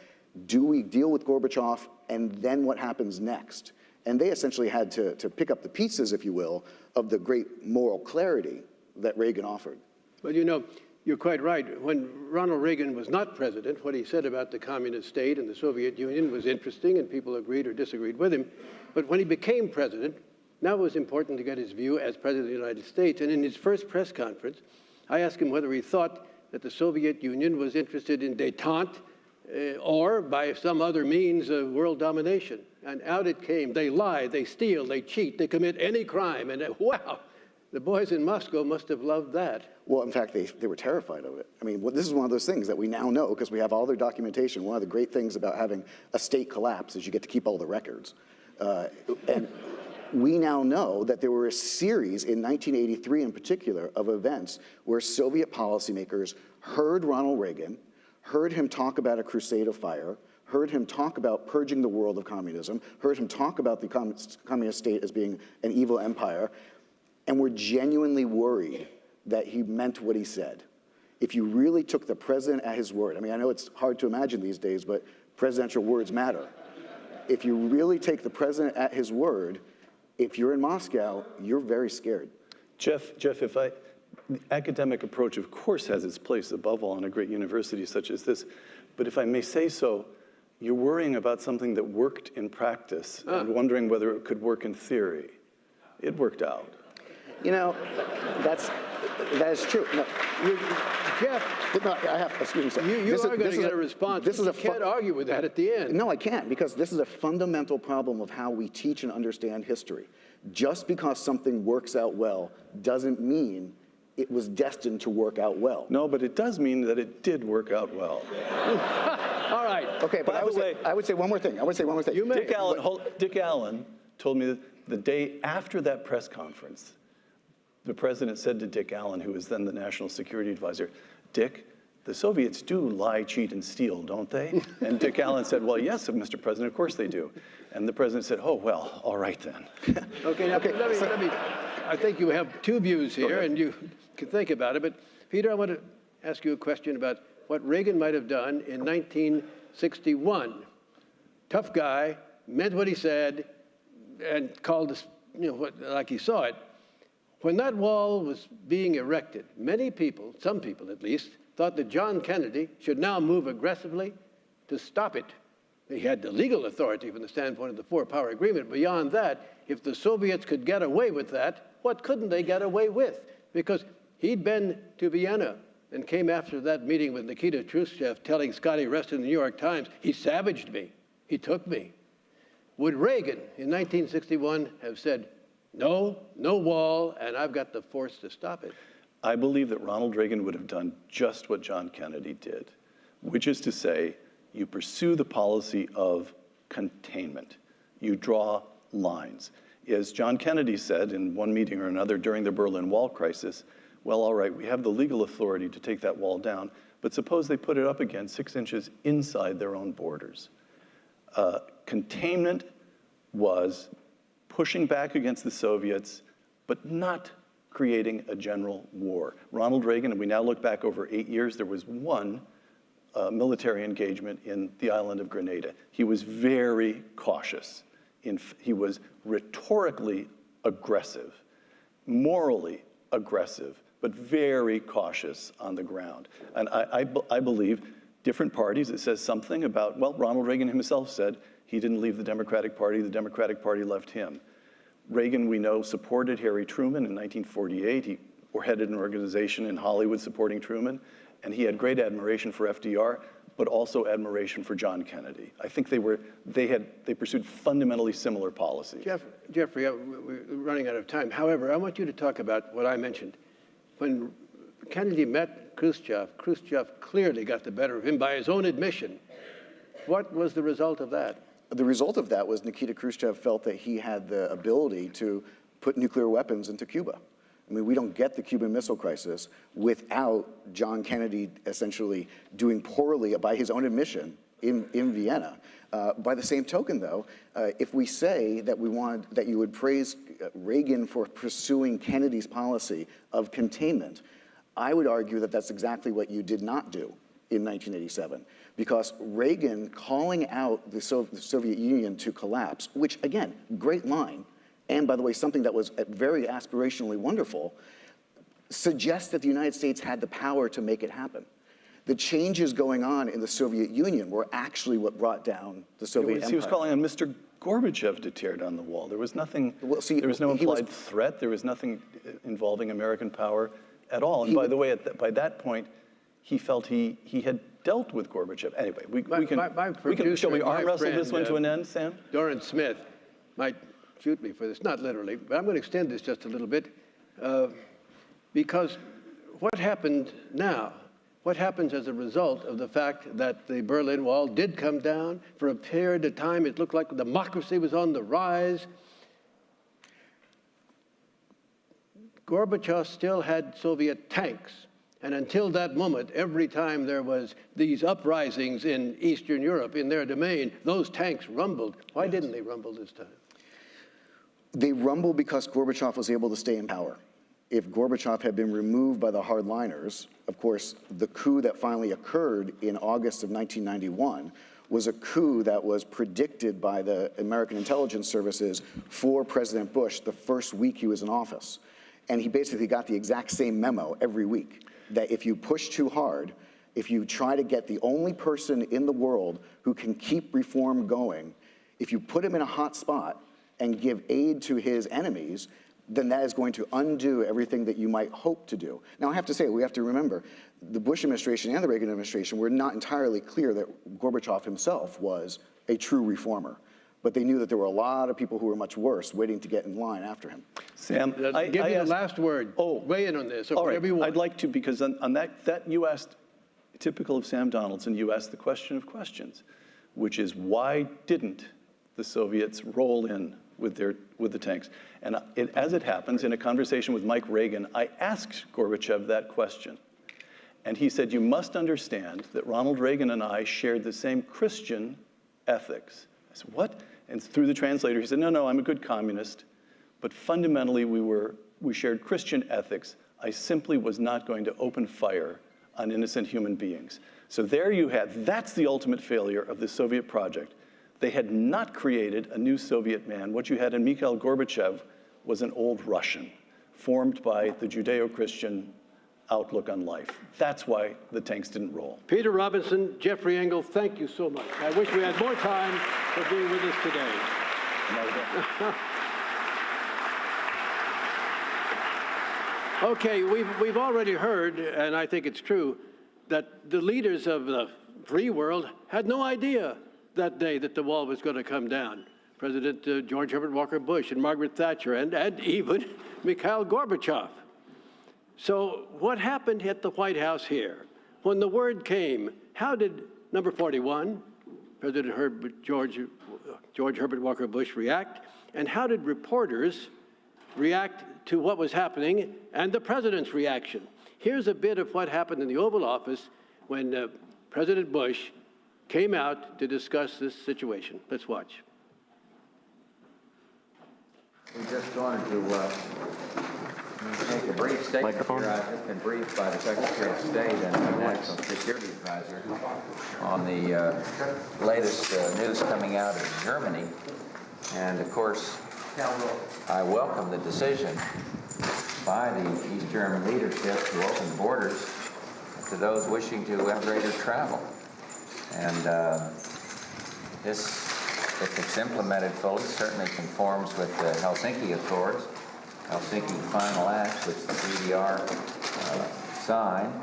do we deal with Gorbachev and then what happens next? And they essentially had to pick up the pieces, if you will, of the great moral clarity that Reagan offered. Well, you know, you're quite right. When Ronald Reagan was not president, what he said about the communist state and the Soviet Union was interesting, and people agreed or disagreed with him. But when he became president, now it was important to get his view as president of the United States. And in his first press conference, I asked him whether he thought that the Soviet Union was interested in détente or by some other means of world domination. And out it came. They lie, they steal, they cheat, they commit any crime. And wow, the boys in Moscow must have loved that. Well, in fact, they were terrified of it. I mean, this is one of those things that we now know because we have all their documentation. One of the great things about having a state collapse is you get to keep all the records. And we now know that there were a series in 1983 in particular of events where Soviet policymakers heard Ronald Reagan, heard him talk about a crusade of fire, heard him talk about purging the world of communism, heard him talk about the communist state as being an evil empire, and were genuinely worried that he meant what he said. If you really took the president at his word, I mean, I know it's hard to imagine these days, but presidential words matter. If you really take the president at his word, if you're in Moscow, you're very scared. Jeff, the academic approach, of course, has its place, above all, in a great university such as this. But if I may say so, you're worrying about something that worked in practice and wondering whether it could work in theory. It worked out. You know, that is true. No, Jeff, no, I have, excuse me, sir. You are going to get a response. You can't argue with that at the end. No, I can't, because this is a fundamental problem of how we teach and understand history. Just because something works out well doesn't mean it was destined to work out well. No, but it does mean that it did work out well. All right. Okay, but I would say one more thing. You may. Dick Allen told me that the day after that press conference, the president said to Dick Allen, who was then the national security advisor, Dick, the Soviets do lie, cheat, and steal, don't they? And Dick Allen said, well, yes, Mr. President, of course they do. And the president said, oh, well, all right then. Okay, now, let me, I think you have two views here, and you can think about it. But Peter, I want to ask you a question about what Reagan might have done in 1961. Tough guy, meant what he said, and called us, like he saw it. When that wall was being erected, many people, some people at least, thought that John Kennedy should now move aggressively to stop it. He had the legal authority from the standpoint of the four-power agreement. Beyond that, if the Soviets could get away with that, what couldn't they get away with? Because he'd been to Vienna and came after that meeting with Nikita Khrushchev telling Scotty Rest in the New York Times, he savaged me, he took me. Would Reagan in 1961 have said, no wall, and I've got the force to stop it? I believe that Ronald Reagan would have done just what John Kennedy did, which is to say, you pursue the policy of containment. You draw lines. As John Kennedy said in one meeting or another during the Berlin Wall crisis, well, all right, we have the legal authority to take that wall down, but suppose they put it up again 6 inches inside their own borders. Containment was pushing back against the Soviets, but not creating a general war. Ronald Reagan, and we now look back over 8 years, there was one military engagement in the island of Grenada. He was very cautious. He was rhetorically aggressive, morally aggressive, but very cautious on the ground. And I believe different parties, it says something about, well, Ronald Reagan himself said he didn't leave the Democratic Party left him. Reagan, we know, supported Harry Truman in 1948. He headed an organization in Hollywood supporting Truman, and he had great admiration for FDR, but also admiration for John Kennedy. I think they pursued fundamentally similar policies. Jeffrey, we're running out of time. However, I want you to talk about what I mentioned. When Kennedy met Khrushchev, Khrushchev clearly got the better of him by his own admission. What was the result of that? The result of that was Nikita Khrushchev felt that he had the ability to put nuclear weapons into Cuba. I mean, we don't get the Cuban Missile Crisis without John Kennedy essentially doing poorly by his own admission in Vienna. By the same token, though, if we say that that you would praise Reagan for pursuing Kennedy's policy of containment, I would argue that that's exactly what you did not do in 1987, because Reagan calling out the Soviet Union to collapse, which again, great line, and by the way, something that was very aspirationally wonderful, suggests that the United States had the power to make it happen. The changes going on in the Soviet Union were actually what brought down the Soviet Empire. He was calling on Mr. Gorbachev to tear down the wall. There was nothing, there was no implied threat, there was nothing involving American power at all. And by the way, by that point, he felt he had dealt with Gorbachev. Anyway, shall we arm wrestle this one to an end, Sam? Doran Smith might shoot me for this, not literally, but I'm going to extend this just a little bit, because what happened now, what happens as a result of the fact that the Berlin Wall did come down? For a period of time, it looked like democracy was on the rise. Gorbachev still had Soviet tanks. And until that moment, every time there was these uprisings in Eastern Europe, in their domain, those tanks rumbled. Why didn't they rumble this time? They rumbled because Gorbachev was able to stay in power. If Gorbachev had been removed by the hardliners, of course, the coup that finally occurred in August of 1991 was a coup that was predicted by the American intelligence services for President Bush the first week he was in office. And he basically got the exact same memo every week, that if you push too hard, if you try to get the only person in the world who can keep reform going, if you put him in a hot spot and give aid to his enemies, then that is going to undo everything that you might hope to do. Now, I have to say, we have to remember, the Bush administration and the Reagan administration were not entirely clear that Gorbachev himself was a true reformer. But they knew that there were a lot of people who were much worse waiting to get in line after him. Sam, give me the last word. Weigh in on this. All right, I'd like to, because on that you asked, typical of Sam Donaldson, you asked the question of questions, which is why didn't the Soviets roll in with the tanks? And as it happens, in a conversation with Mike Reagan, I asked Gorbachev that question. And he said, you must understand that Ronald Reagan and I shared the same Christian ethics. I said, what? And through the translator, he said, no, I'm a good communist, but fundamentally we shared Christian ethics. I simply was not going to open fire on innocent human beings. So there you had, that's the ultimate failure of the Soviet project. They had not created a new Soviet man. What you had in Mikhail Gorbachev was an old Russian, formed by the Judeo-Christian outlook on life. That's why the tanks didn't roll. Peter Robinson, Jeffrey Engel, thank you so much. I wish we had more time for being with us today. Okay, we've already heard, and I think it's true, that the leaders of the free world had no idea that day that the wall was going to come down. President George Herbert Walker Bush and Margaret Thatcher and even Mikhail Gorbachev. So what happened at the White House here? When the word came, how did number 41, President George Herbert Walker Bush, react? And how did reporters react to what was happening and the president's reaction? Here's a bit of what happened in the Oval Office when President Bush came out to discuss this situation. Let's watch. We just wanted to make a brief statement here. I've just been briefed by the Secretary of State and the National Security Advisor on the latest news coming out of Germany. And of course, I welcome the decision by the East German leadership to open borders to those wishing to have greater travel. And this, if it's implemented fully, certainly conforms with the Helsinki Accords, Helsinki Final Acts, which the GDR signed.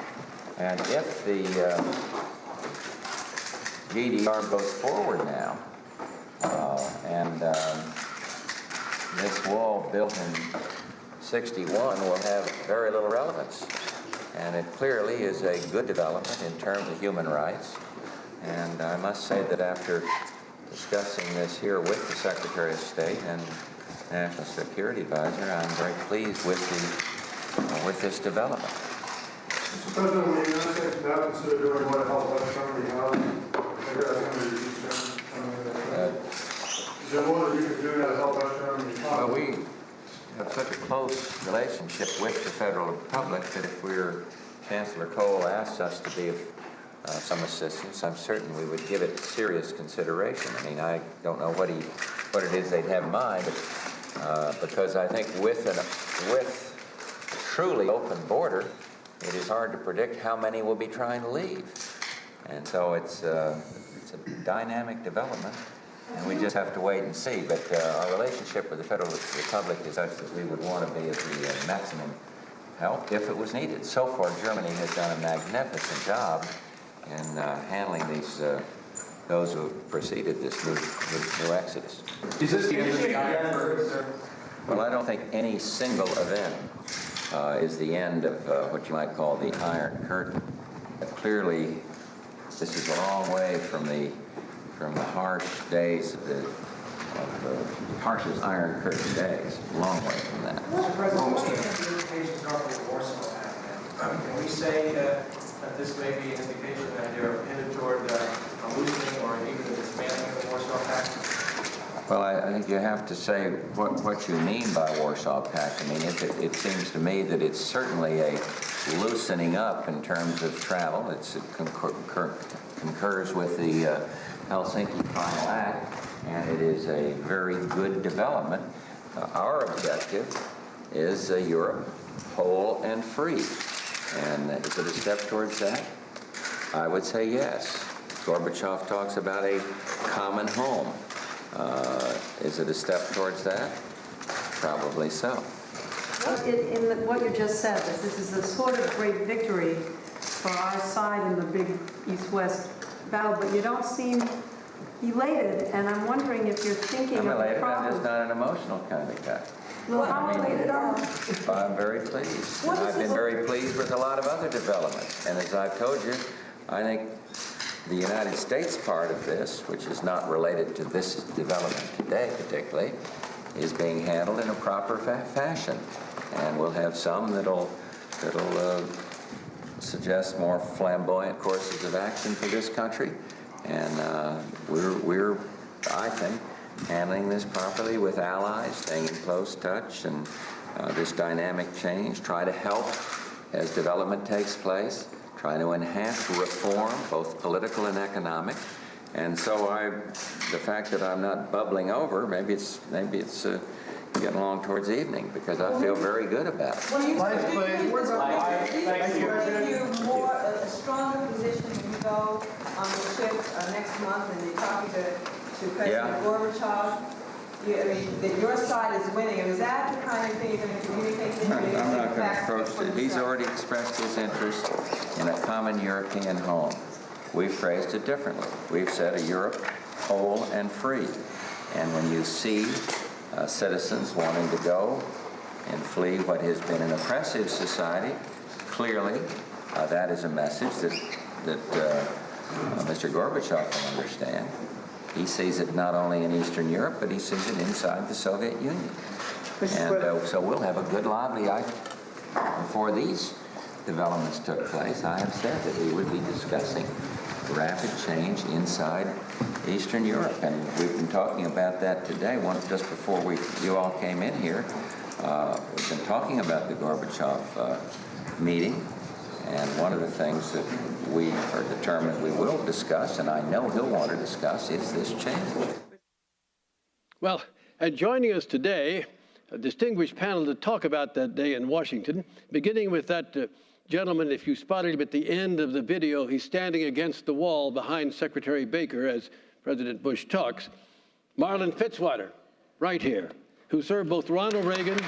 And if the GDR goes forward now, and this wall built in '61 will have very little relevance. And it clearly is a good development in terms of human rights. And I must say that after discussing this here with the Secretary of State and National Security Advisor, I'm very pleased with this development. Mr. President, will the United States now consider doing what help West Germany out? Is there more that we could do to help West Germany? Well, we have such a close relationship with the Federal Republic that if Chancellor Kohl asks us to be of some assistance, I'm certain we would give it serious consideration. I mean, I don't know what it is they'd have in mind, but, because I think with a truly open border, it is hard to predict how many will be trying to leave. And so it's a dynamic development, and we just have to wait and see. But our relationship with the Federal Republic is such that we would want to be of the maximum help if it was needed. So far, Germany has done a magnificent job in handling those who have preceded this new exodus. Is this the end of the Iron Curtain, sir? Well, I don't think any single event is the end of what you might call the Iron Curtain. Clearly, this is a long way from the harsh days of the harshest Iron Curtain days. A long way from that. Mr. President, what do you think the indications are for the Warsaw Pact? Can we say that this may be an indication that they're headed toward a loosening or even a dismantling of the Warsaw Pact? Well, I think you have to say what you mean by Warsaw Pact. I mean, it seems to me that it's certainly a loosening up in terms of travel. It concurs with the Helsinki Final Act, and it is a very good development. Our objective is Europe whole and free. And is it a step towards that? I would say yes. Gorbachev talks about a common home. Is it a step towards that? Probably so. Well, in what you just said, that this is a sort of great victory for our side in the big East-West battle, but you don't seem elated, and I'm wondering if you're thinking of the elated. problem. I'm just not an emotional kind of guy. Well, how elated are you? I'm very pleased. And I've been very pleased with a lot of other developments. And as I've told you, I think the United States part of this, which is not related to this development today particularly, is being handled in a proper fashion. And we'll have some that'll suggest more flamboyant courses of action for this country. And we're, I think, handling this properly with allies, staying in close touch, and this dynamic change, try to help as development takes place, try to enhance reform, both political and economic. And so the fact that I'm not bubbling over, maybe it's getting along towards evening, because I feel very good about it. Well, you give you more a stronger position when you go on the trip next month and you're talking to President Gorbachev. I mean, that your side is winning. And is that the kind of thing you're going to communicate to him? I'm not going to approach it. He's already expressed his interest in a common European home. We've phrased it differently. We've said a Europe whole and free. And when you see citizens wanting to go and flee what has been an oppressive society, clearly that is a message that Mr. Gorbachev will understand. He sees it not only in Eastern Europe, but he sees it inside the Soviet Union. And so we'll have a good, lively, before these developments took place, I have said that we would be discussing rapid change inside Eastern Europe. And we've been talking about that today, just before you all came in here. We've been talking about the Gorbachev meeting. And one of the things that we are determined we will discuss, and I know he'll want to discuss, is this change. Well, and joining us today, a distinguished panel to talk about that day in Washington, beginning with that gentleman, if you spotted him at the end of the video, he's standing against the wall behind Secretary Baker as President Bush talks. Marlin Fitzwater, right here, who served both Ronald Reagan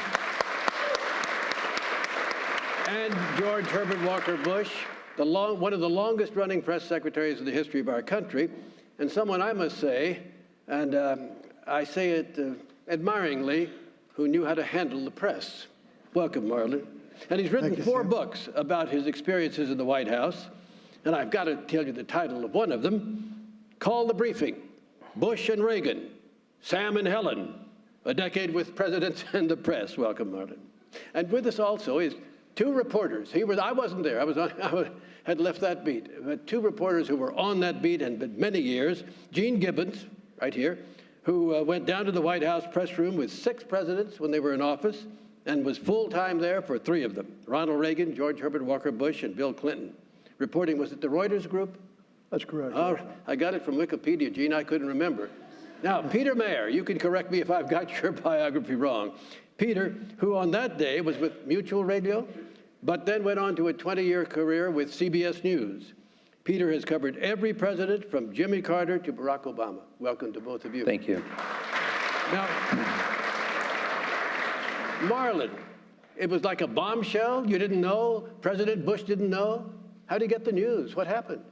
and George Herbert Walker Bush, one of the longest-running press secretaries in the history of our country, and someone I must say, and I say it admiringly, who knew how to handle the press. Welcome, Marlin. And he's written 4 books about his experiences in the White House. And I've got to tell you the title of one of them. Call the Briefing, Bush and Reagan, Sam and Helen, a decade with presidents and the press. Welcome, Martin. And with us also is two reporters. I wasn't there. I had left that beat. But two reporters who were on that beat and been many years. Gene Gibbons, right here, who went down to the White House press room with 6 presidents when they were in office and was full-time there for 3 of them, Ronald Reagan, George Herbert Walker Bush, and Bill Clinton. Reporting, was it the Reuters group? That's correct. Oh, I got it from Wikipedia, Gene. I couldn't remember. Now, Peter Mayer, you can correct me if I've got your biography wrong. Peter, who on that day was with Mutual Radio, but then went on to a 20-year career with CBS News. Peter has covered every president from Jimmy Carter to Barack Obama. Welcome to both of you. Thank you. Now, Marlon, it was like a bombshell? You didn't know? President Bush didn't know? How did he get the news? What happened?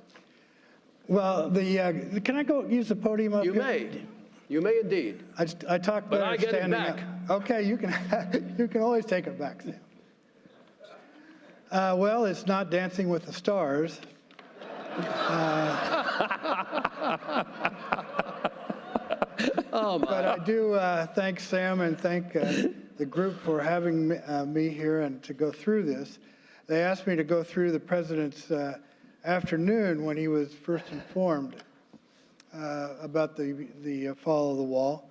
Well, can I go use the podium up You here? may. You may indeed. I talk But better I get it standing back. up. Okay, you can always take it back, Sam. Well, it's not Dancing with the Stars. But I do thank Sam and thank the group for having me here and to go through this. They asked me to go through the president's afternoon when he was first informed about the fall of the wall.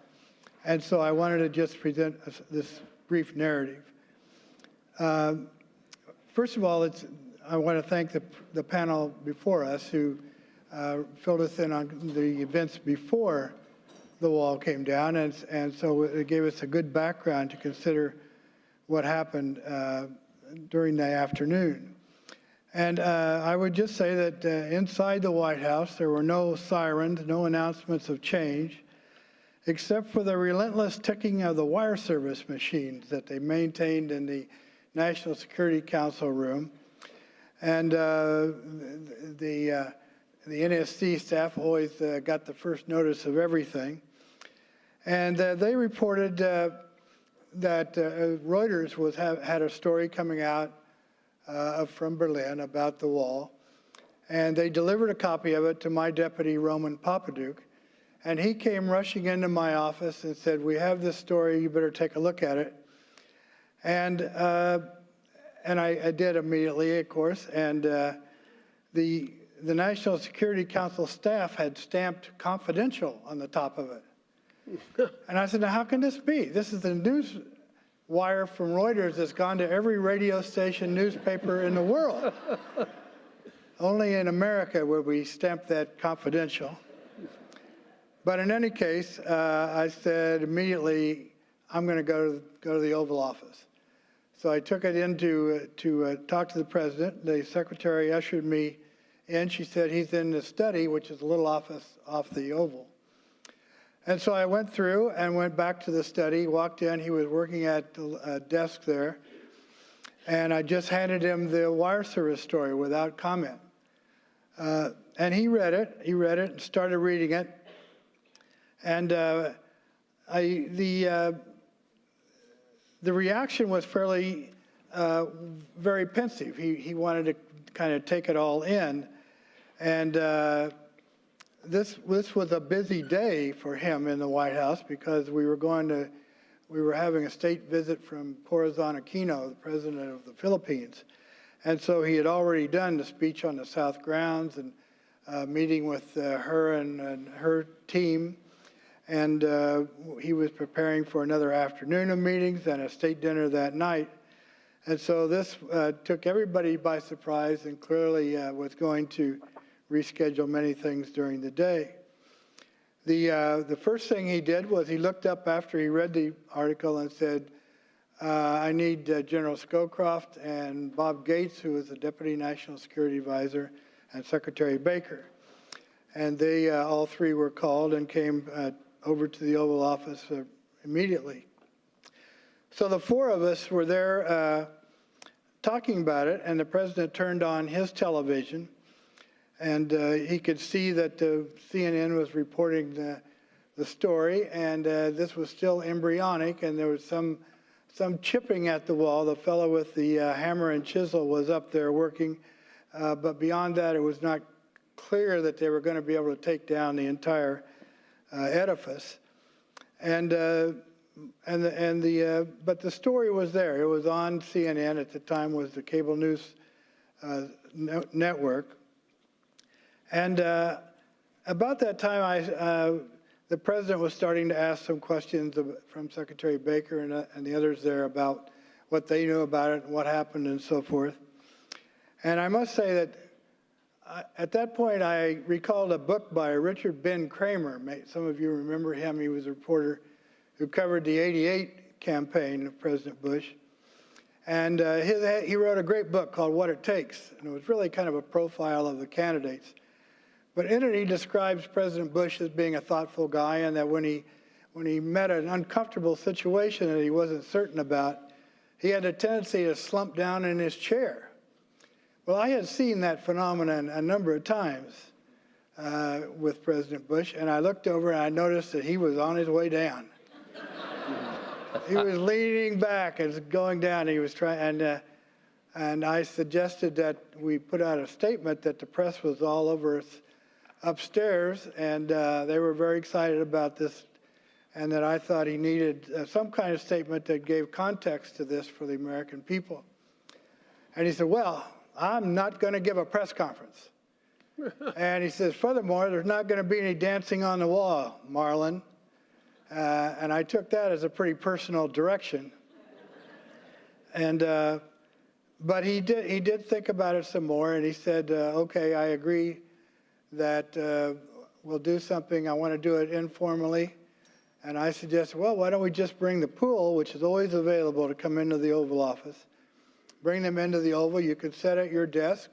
And so I wanted to just present this brief narrative. First of all, I want to thank the panel before us who filled us in on the events before the wall came down, and so it gave us a good background to consider what happened during the afternoon. And I would just say that inside the White House, there were no sirens, no announcements of change, except for the relentless ticking of the wire service machines that they maintained in the National Security Council room. And the NSC staff always got the first notice of everything. And they reported that Reuters had a story coming out from Berlin about the wall. And they delivered a copy of it to my deputy, Roman Papaduke. And he came rushing into my office and said, "We have this story, you better take a look at it." And I did immediately, of course. And the National Security Council staff had stamped confidential on the top of it. And I said, "Now, how can this be? This is the news wire from Reuters that's gone to every radio station, newspaper in the world. Only in America would we stamp that confidential." But in any case, I said immediately, "I'm going to go to the Oval Office." So I took it in to talk to the president. The secretary ushered me in. She said, "He's in the study," which is a little office off the Oval. And so I went through and went back to the study, walked in. He was working at the desk there. And I just handed him the wire service story without comment. And he read it and started reading it. And the reaction was fairly, very pensive. He wanted to kind of take it all in. And this was a busy day for him in the White House because we were having a state visit from Corazon Aquino, the president of the Philippines. And so he had already done the speech on the South grounds and meeting with her and her team. And he was preparing for another afternoon of meetings and a state dinner that night. And so this took everybody by surprise and clearly was going to reschedule many things during the day. The first thing he did was he looked up after he read the article and said, "I need General Scowcroft and Bob Gates, who is the Deputy National Security Advisor, and Secretary Baker." And they all three were called and came over to the Oval Office immediately. So the four of us were there talking about it, and the president turned on his television, and he could see that CNN was reporting the story, and this was still embryonic, and there was some chipping at the wall. The fellow with the hammer and chisel was up there working, but beyond that, it was not clear that they were going to be able to take down the entire edifice. But the story was there. It was on CNN at the time, was the cable news network. And about that time, the president was starting to ask some questions from Secretary Baker and the others there about what they knew about it and what happened and so forth. And I must say that at that point, I recalled a book by Richard Ben Kramer. Some of you remember him. He was a reporter who covered the '88 campaign of President Bush. And he wrote a great book called What It Takes. And it was really kind of a profile of the candidates. But in it, he describes President Bush as being a thoughtful guy, and that when he met an uncomfortable situation that he wasn't certain about, he had a tendency to slump down in his chair. Well, I had seen that phenomenon a number of times with President Bush, and I looked over and I noticed that he was on his way down. He was leaning back and going down. He was trying, and I suggested that we put out a statement that the press was all over us upstairs, and they were very excited about this, and that I thought he needed some kind of statement that gave context to this for the American people. And he said, well, I'm not going to give a press conference. And he says, furthermore, there's not going to be any dancing on the wall, Marlin. And I took that as a pretty personal direction. And but he did think about it some more, and he said, okay, I agree that we'll do something. I want to do it informally. And I suggested, well, why don't we just bring the pool, which is always available to come into the Oval Office. Bring them into the Oval. You could sit at your desk,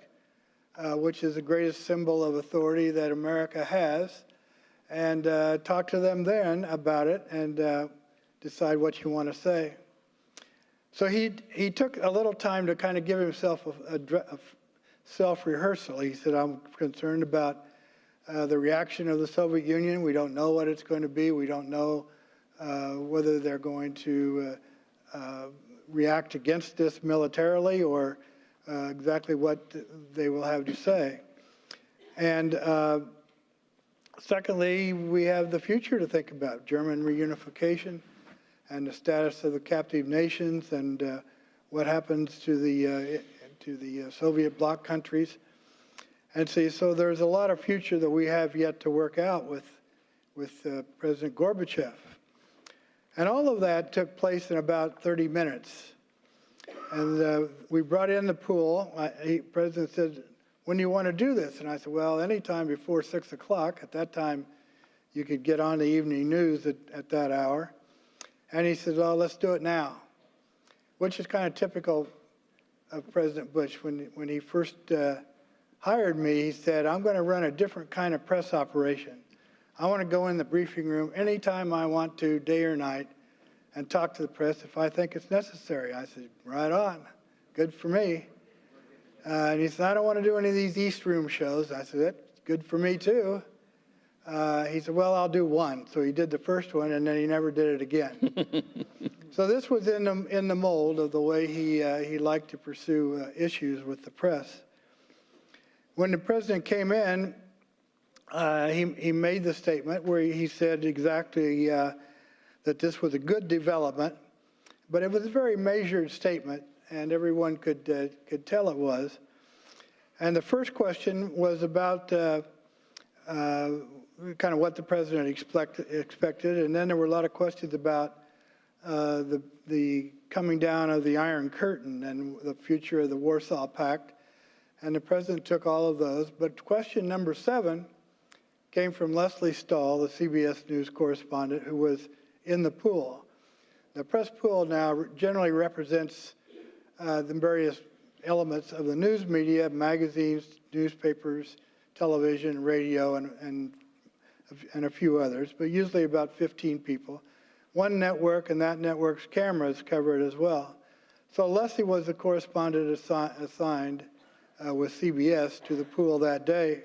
which is the greatest symbol of authority that America has, and talk to them then about it and decide what you want to say. So he took a little time to kind of give himself a self-rehearsal. He said, I'm concerned about the reaction of the Soviet Union. We don't know what it's going to be. We don't know whether they're going to react against this militarily or exactly what they will have to say. And secondly, we have the future to think about, German reunification and the status of the captive nations and what happens to the Soviet bloc countries. And so there's a lot of future that we have yet to work out with President Gorbachev. And all of that took place in about 30 minutes. And we brought in the pool. The president said, when do you want to do this? And I said, well, anytime before 6 o'clock. At that time, you could get on the evening news at that hour. And he said, well, let's do it now, which is kind of typical of President Bush. When he first hired me, he said, I'm going to run a different kind of press operation. I want to go in the briefing room anytime I want to, day or night, and talk to the press if I think it's necessary. I said, right on, good for me. And he said, I don't want to do any of these East Room shows. I said, that's good for me too. He said, well, I'll do one. So he did the first one, and then he never did it again. So this was in the mold of the way he liked to pursue issues with the press. When the president came in, he made the statement where he said exactly that this was a good development, but it was a very measured statement, and everyone could tell it was. And the first question was about kind of what the president expected, and then there were a lot of questions about the coming down of the Iron Curtain and the future of the Warsaw Pact, and the president took all of those. But question number 7 came from Leslie Stahl, the CBS News correspondent, who was in the pool. The press pool now generally represents the various elements of the news media, magazines, newspapers, television, radio, and a few others, but usually about 15 people. One network, and that network's cameras cover it as well. So Leslie was the correspondent assigned with CBS to the pool that day.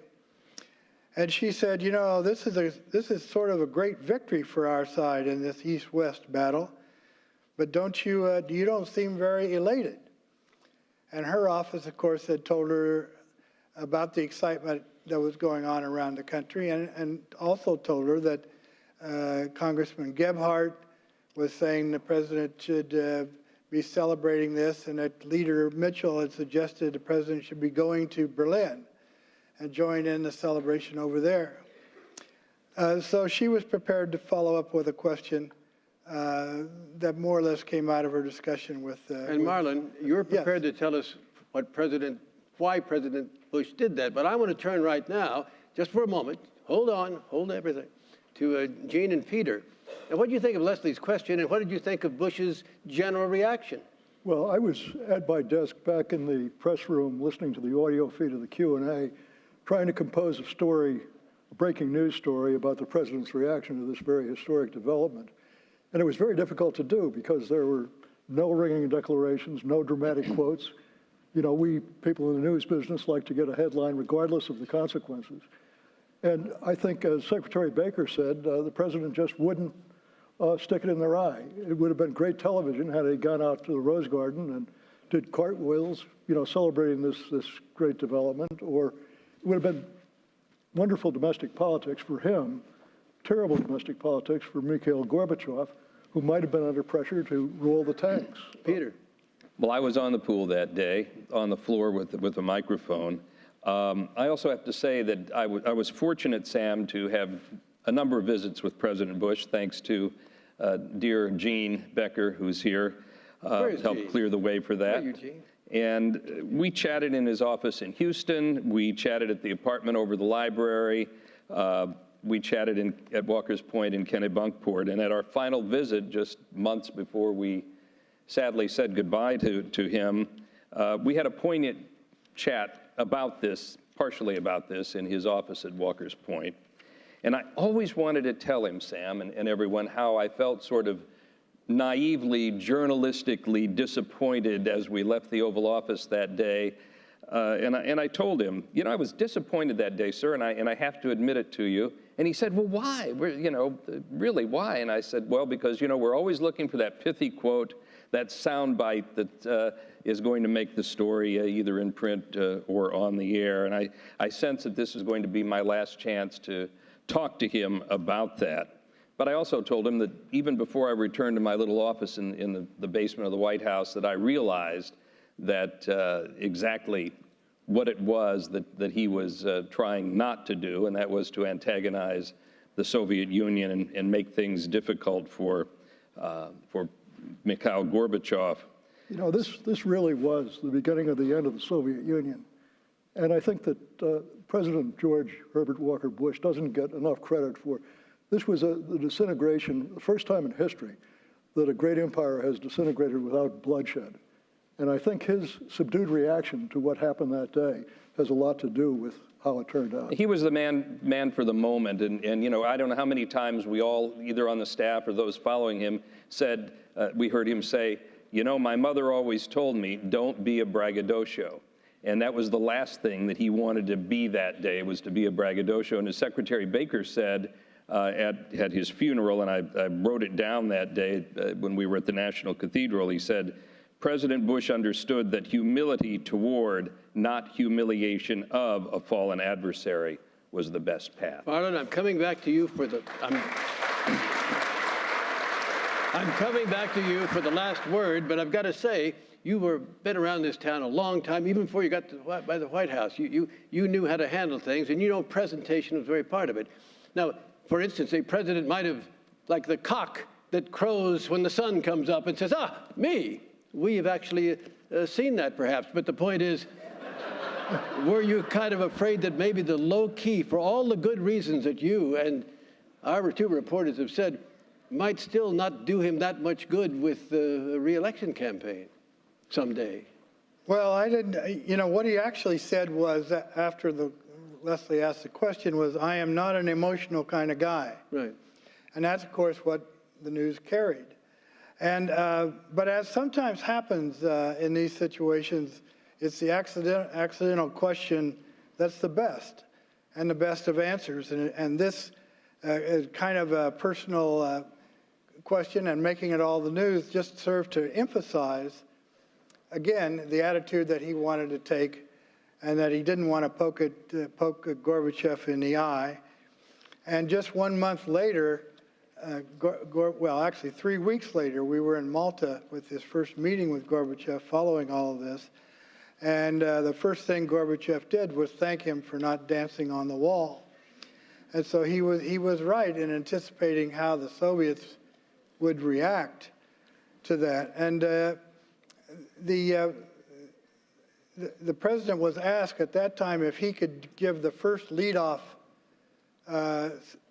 And she said, you know, this is sort of a great victory for our side in this East-West battle, but you don't seem very elated. And her office, of course, had told her about the excitement that was going on around the country, and also told her that Congressman Gebhardt was saying the president should be celebrating this, and that Leader Mitchell had suggested the president should be going to Berlin and join in the celebration over there. So she was prepared to follow up with a question that more or less came out of her discussion with. And Marlon, you're prepared to tell us why President Bush did that, but I want to turn right now, just for a moment, hold everything, to Gene and Peter. And what did you think of Leslie's question, and what did you think of Bush's general reaction? Well, I was at my desk back in the press room listening to the audio feed of the Q&A, trying to compose a story, a breaking news story about the president's reaction to this very historic development. And it was very difficult to do because there were no ringing declarations, no dramatic quotes. You know, we people in the news business like to get a headline regardless of the consequences. And I think, as Secretary Baker said, the president just wouldn't stick it in their eye. It would have been great television had he gone out to the Rose Garden and did cartwheels, you know, celebrating this great development, or it would have been wonderful domestic politics for him, terrible domestic politics for Mikhail Gorbachev, who might have been under pressure to roll the tanks. Peter. Well, I was on the pool that day, on the floor with a microphone. I also have to say that I was fortunate, Sam, to have a number of visits with President Bush, thanks to dear Gene Becker, who's here, helped clear the way for that. Where are you, Gene? And we chatted in his office in Houston. We chatted at the apartment over the library. We chatted at Walker's Point in Kennebunkport. And at our final visit, just months before we sadly said goodbye to him, we had a poignant chat about this, partially about this, in his office at Walker's Point. And I always wanted to tell him, Sam, and everyone, how I felt sort of naively, journalistically disappointed as we left the Oval Office that day. And I told him, you know, I was disappointed that day, sir, and I have to admit it to you. And he said, well, why? Really, why? And I said, well, because, we're always looking for that pithy quote, that soundbite that is going to make the story either in print or on the air. And I sense that this is going to be my last chance to talk to him about that. But I also told him that even before I returned to my little office in the basement of the White House, that I realized that exactly what it was that he was trying not to do, and that was to antagonize the Soviet Union and make things difficult for Mikhail Gorbachev. You know, this really was the beginning of the end of the Soviet Union. And I think that President George Herbert Walker Bush doesn't get enough credit for. This was the disintegration, the first time in history that a great empire has disintegrated without bloodshed. And I think his subdued reaction to what happened that day has a lot to do with how it turned out. He was the man for the moment. And I don't know how many times we all, either on the staff or those following him, said, we heard him say, my mother always told me, don't be a braggadocio. And that was the last thing that he wanted to be that day, was to be a braggadocio. And as Secretary Baker said at his funeral, and I wrote it down that day when we were at the National Cathedral, he said, President Bush understood that humility toward, not humiliation of, a fallen adversary was the best path. Marlon, I'm coming back to you for the I'm coming back to you for the last word, but I've got to say, been around this town a long time, even before you got by the White House. You knew how to handle things, and presentation was very part of it. Now, for instance, a president might have, like the cock that crows when the sun comes up and says, me. We have actually seen that, perhaps. But the point is, were you kind of afraid that maybe the low key, for all the good reasons that you and our two reporters have said, might still not do him that much good with the re-election campaign someday? Well, I didn't, what he actually said was, after Leslie asked the question, was, I am not an emotional kind of guy. Right. And that's, of course, what the news carried. And, but as sometimes happens in these situations, it's the accidental question that's the best, and the best of answers. And this is kind of a personal question, and making it all the news just served to emphasize, again, the attitude that he wanted to take and that he didn't want to poke Gorbachev in the eye. And just 1 month later, well, actually 3 weeks later, we were in Malta with his first meeting with Gorbachev following all of this. And the first thing Gorbachev did was thank him for not dancing on the wall. And so he was right in anticipating how the Soviets would react to that. And the president was asked at that time if he could give the first lead-off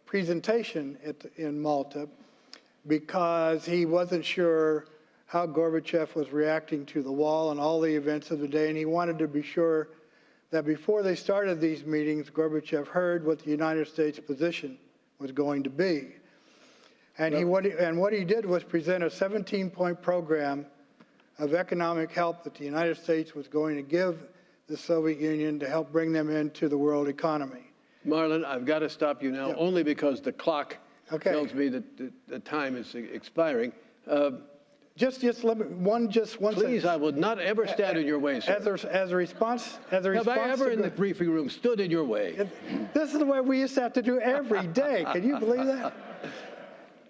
presentation in Malta, because he wasn't sure how Gorbachev was reacting to the wall and all the events of the day, and he wanted to be sure that before they started these meetings, Gorbachev heard what the United States position was going to be. And what he did was present a 17-point program of economic help that the United States was going to give the Soviet Union to help bring them into the world economy. Marlon, I've got to stop you now, only because the clock tells me that the time is expiring. Just let me, one Please, sentence. I will not ever stand in your way, sir. As a response Have I ever in the briefing room stood in your way? This is the way we used to have to do every day. Can you believe that?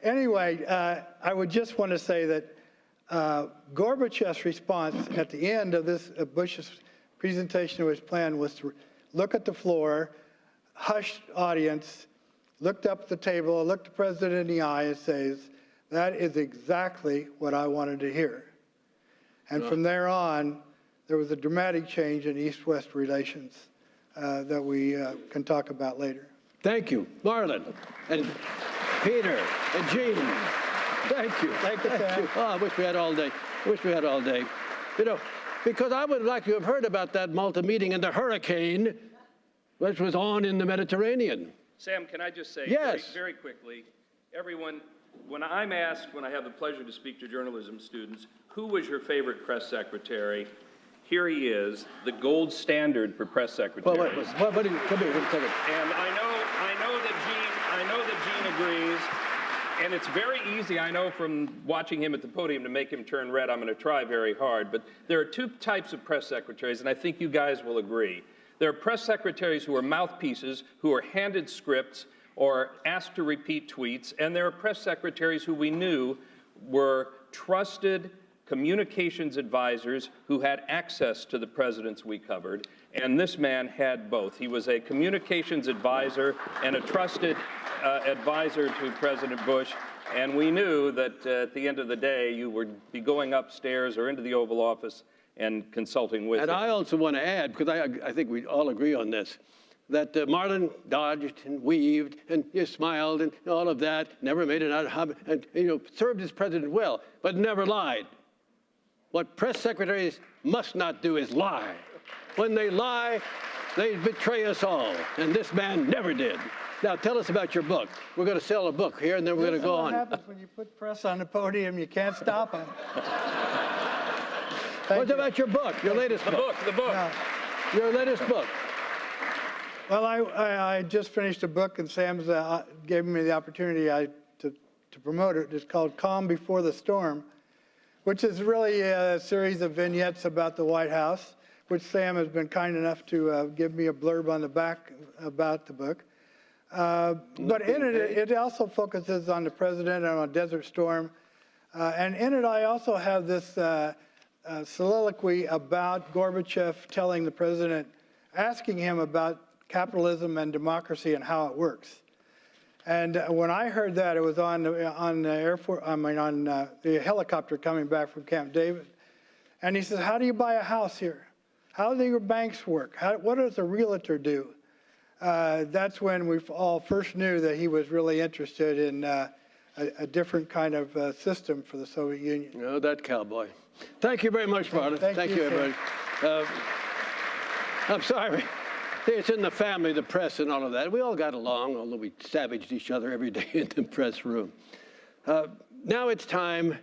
Anyway, I would just want to say that Gorbachev's response at the end of this Bush's presentation of his plan was to look at the floor, hushed audience, looked up at the table, looked the president in the eye and says, "That is exactly what I wanted to hear." And from there on, there was a dramatic change in East-West relations that we can talk about later. Thank you, Marlon, and Peter, and Gene. Thank you. Thank you, Sam. Oh, I wish we had all day. Wish we had all day. You know, because I would like to have heard about that Malta meeting and the hurricane which was on in the Mediterranean. Sam, can I just say yes. very quickly, everyone, when I'm asked, when I have the pleasure to speak to journalism students, who was your favorite press secretary? Here he is, the gold standard for press secretaries. Well, come here, come here. And I know that Gene agrees. And it's very easy, I know from watching him at the podium, to make him turn red. I'm going to try very hard. But there are two types of press secretaries, and I think you guys will agree. There are press secretaries who are mouthpieces, who are handed scripts or asked to repeat tweets, and there are press secretaries who we knew were trusted communications advisors who had access to the presidents we covered, and this man had both. He was a communications advisor and a trusted advisor to President Bush, and we knew that at the end of the day, you would be going upstairs or into the Oval Office and consulting with him. And I also want to add, because I think we all agree on this, that Marlon dodged and weaved and smiled and all of that, never made it out of habit, and served his president well, but never lied. What press secretaries must not do is lie. When they lie, they betray us all, and this man never did. Now, tell us about your book. We're going to sell a book here, and then we're going to go on. What happens when you put press on the podium, you can't stop them. What about your book, your latest book? The book. No. Your latest book. Well, I just finished a book, and Sam's gave me the opportunity to promote it. It's called Calm Before the Storm, which is really a series of vignettes about the White House, which Sam has been kind enough to give me a blurb on the back about the book. But in it also focuses on the president and on Desert Storm. And in it, I also have this soliloquy about Gorbachev telling the president, asking him about capitalism and democracy and how it works. And when I heard that, it was on the Air Force, on the helicopter coming back from Camp David. And he says, "How do you buy a house here? How do your banks work? What does a realtor do?" That's when we all first knew that he was really interested in a different kind of system for the Soviet Union. Oh, that cowboy. Thank you very much, Marlon. Thank you, everybody. I'm sorry. It's in the family, the press and all of that. We all got along, although we savaged each other every day in the press room. Now it's time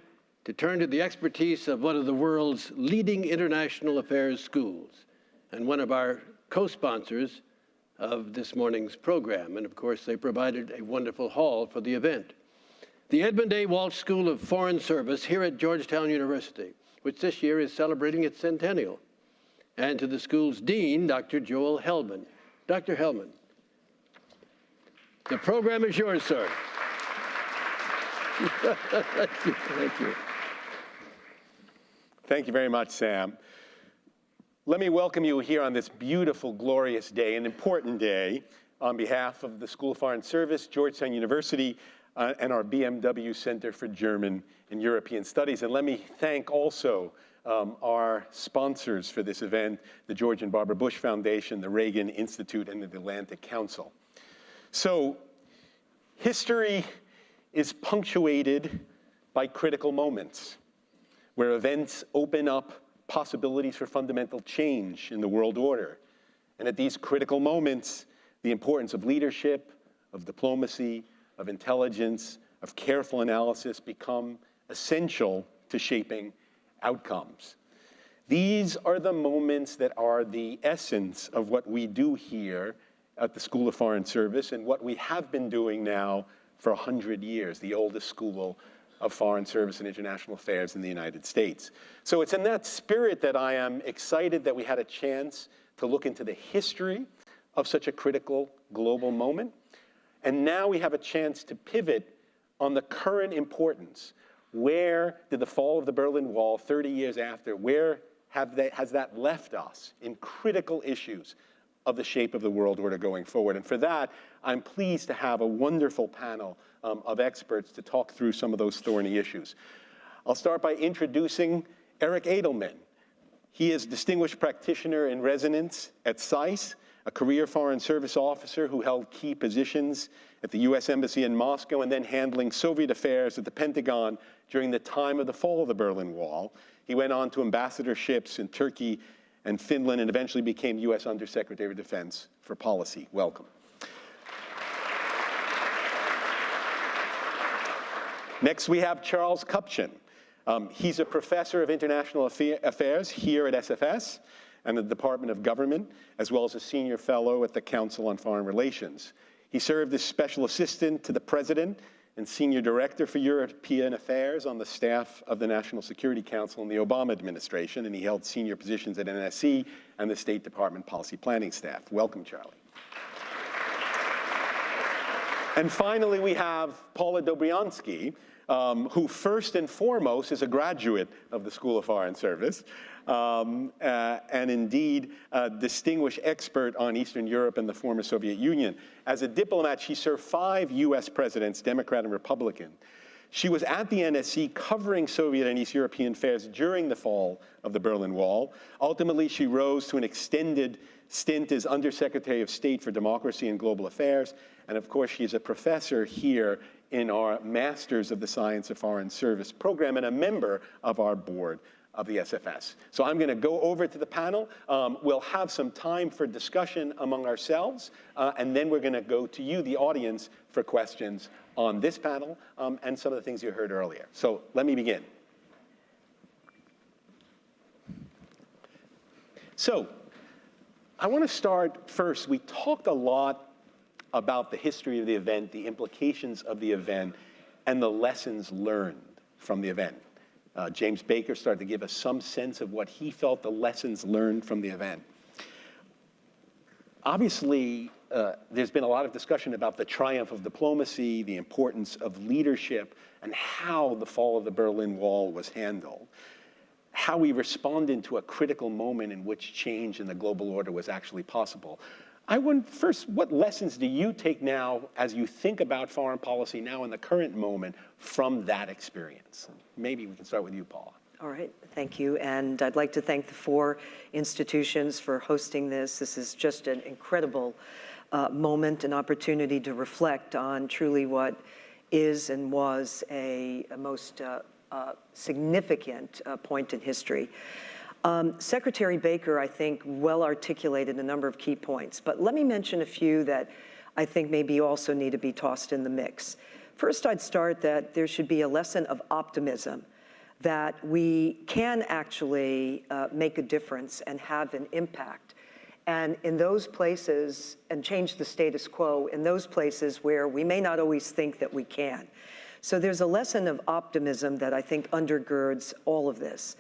to turn to the expertise of one of the world's leading international affairs schools and one of our co-sponsors of this morning's program. And of course, they provided a wonderful hall for the event. The Edmund A. Walsh School of Foreign Service here at Georgetown University, which this year is celebrating its centennial. and to the school's dean, Dr. Joel Hellman. Dr. Hellman, the program is yours, sir. Thank you. Thank you. Thank you very much, Sam. Let me welcome you here on this beautiful, glorious day, an important day, on behalf of the School of Foreign Service, Georgetown University, and our BMW Center for German and European Studies. And let me thank also our sponsors for this event, the George and Barbara Bush Foundation, the Reagan Institute, and the Atlantic Council. So, history is punctuated by critical moments, where events open up possibilities for fundamental change in the world order. And at these critical moments, the importance of leadership, of diplomacy, of intelligence, of careful analysis become essential to shaping outcomes. These are the moments that are the essence of what we do here at the School of Foreign Service and what we have been doing now for 100 years, the oldest school of foreign service and international affairs in the United States. So it's in that spirit that I am excited that we had a chance to look into the history of such a critical global moment. And now we have a chance to pivot on the current importance. Where did the fall of the Berlin Wall 30 years after, where has that left us in critical issues of the shape of the world order going forward? And for that, I'm pleased to have a wonderful panel of experts to talk through some of those thorny issues. I'll start by introducing Eric Edelman. He is Distinguished Practitioner in Residence at SAIS, a career Foreign Service officer who held key positions at the US Embassy in Moscow and then handling Soviet affairs at the Pentagon during the time of the fall of the Berlin Wall. He went on to ambassadorships in Turkey and Finland and eventually became US Undersecretary of Defense for Policy. Welcome. Next, we have Charles Kupchan. He's a professor of international affairs here at SFS and the Department of Government, as well as a senior fellow at the Council on Foreign Relations. He served as special assistant to the president and senior director for European affairs on the staff of the National Security Council in the Obama administration, and he held senior positions at NSC and the State Department policy planning staff. Welcome, Charlie. And finally, we have Paula Dobriansky, who first and foremost is a graduate of the School of Foreign Service, and indeed a distinguished expert on Eastern Europe and the former Soviet Union. As a diplomat, she served 5 US presidents, Democrat and Republican. She was at the NSC covering Soviet and East European affairs during the fall of the Berlin Wall. Ultimately, she rose to an extended stint as Undersecretary of State for Democracy and Global Affairs. And of course, she's a professor here in our Masters of the Science of Foreign Service program and a member of our board of the SFS. So I'm going to go over to the panel. We'll have some time for discussion among ourselves, and then we're going to go to you, the audience, for questions on this panel and some of the things you heard earlier. So let me begin. So I want to start first. We talked a lot about the history of the event, the implications of the event, and the lessons learned from the event. James Baker started to give us some sense of what he felt the lessons learned from the event. Obviously, there's been a lot of discussion about the triumph of diplomacy, the importance of leadership, and how the fall of the Berlin Wall was handled, how we responded to a critical moment in which change in the global order was actually possible. I want first, what lessons do you take now as you think about foreign policy now in the current moment from that experience? Maybe we can start with you, Paula. All right, thank you. And I'd like to thank the 4 institutions for hosting this. This is just an incredible moment, an opportunity to reflect on truly what is and was a most significant point in history. Secretary Baker, I think, well articulated a number of key points, but let me mention a few that I think maybe also need to be tossed in the mix. First, I'd start that there should be a lesson of optimism, that we can actually make a difference and have an impact. And in those places, and change the status quo, in those places where we may not always think that we can. So there's a lesson of optimism that I think undergirds all of this.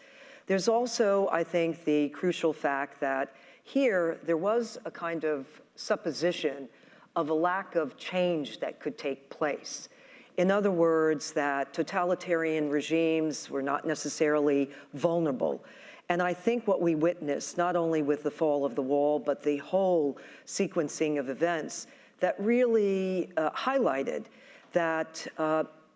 There's also, I think, the crucial fact that here there was a kind of supposition of a lack of change that could take place. In other words, that totalitarian regimes were not necessarily vulnerable. And I think what we witnessed, not only with the fall of the wall, but the whole sequencing of events that really highlighted that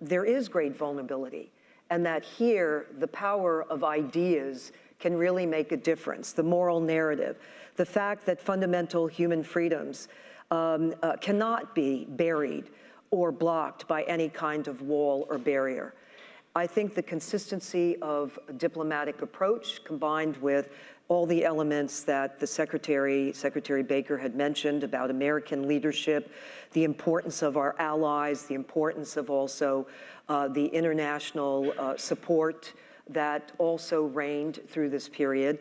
there is great vulnerability, and that here the power of ideas can really make a difference, the moral narrative, the fact that fundamental human freedoms cannot be buried or blocked by any kind of wall or barrier. I think the consistency of a diplomatic approach combined with all the elements that the Secretary Baker had mentioned about American leadership, the importance of our allies, the importance of also the international support that also reigned through this period.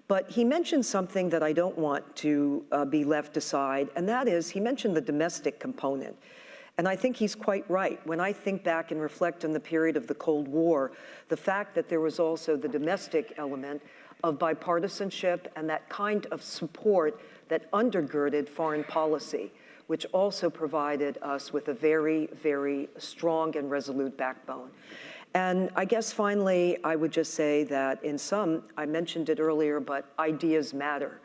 But he mentioned something that I don't want to be left aside, and that is he mentioned the domestic component. And I think he's quite right. When I think back and reflect on the period of the Cold War, the fact that there was also the domestic element of bipartisanship and that kind of support that undergirded foreign policy, which also provided us with a very, very strong and resolute backbone. And I guess finally, I would just say that in some, I mentioned it earlier, but ideas matter.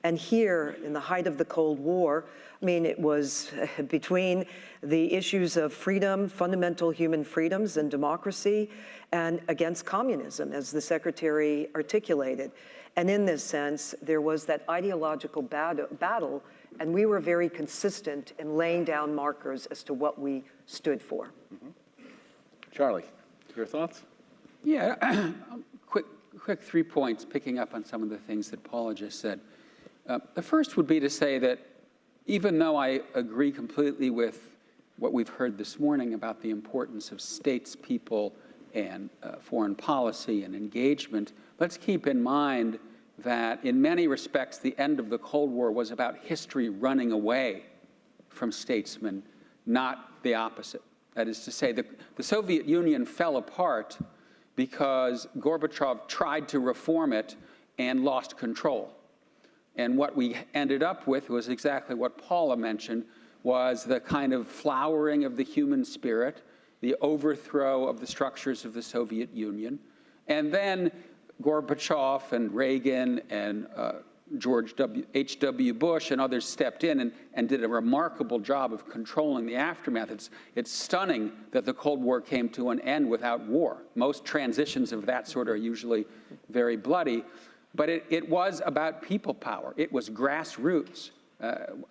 And here, in the height of the Cold War, I mean, it was between the issues of freedom, fundamental human freedoms and democracy, and against communism, as the Secretary articulated. And in this sense, there was that ideological battle, and we were very consistent in laying down markers as to what we stood for. Charlie, your thoughts? Yeah, quick 3 points, picking up on some of the things that Paula just said. The first would be to say that even though I agree completely with what we've heard this morning about the importance of states, people, and foreign policy and engagement, let's keep in mind that in many respects, the end of the Cold War was about history running away from statesmen, not the opposite. That is to say, the Soviet Union fell apart because Gorbachev tried to reform it and lost control. And what we ended up with was exactly what Paula mentioned, was the kind of flowering of the human spirit, the overthrow of the structures of the Soviet Union. And then Gorbachev and Reagan and George H.W. Bush and others stepped in and did a remarkable job of controlling the aftermath. It's stunning that the Cold War came to an end without war. Most transitions of that sort are usually very bloody. But it was about people power. It was grassroots.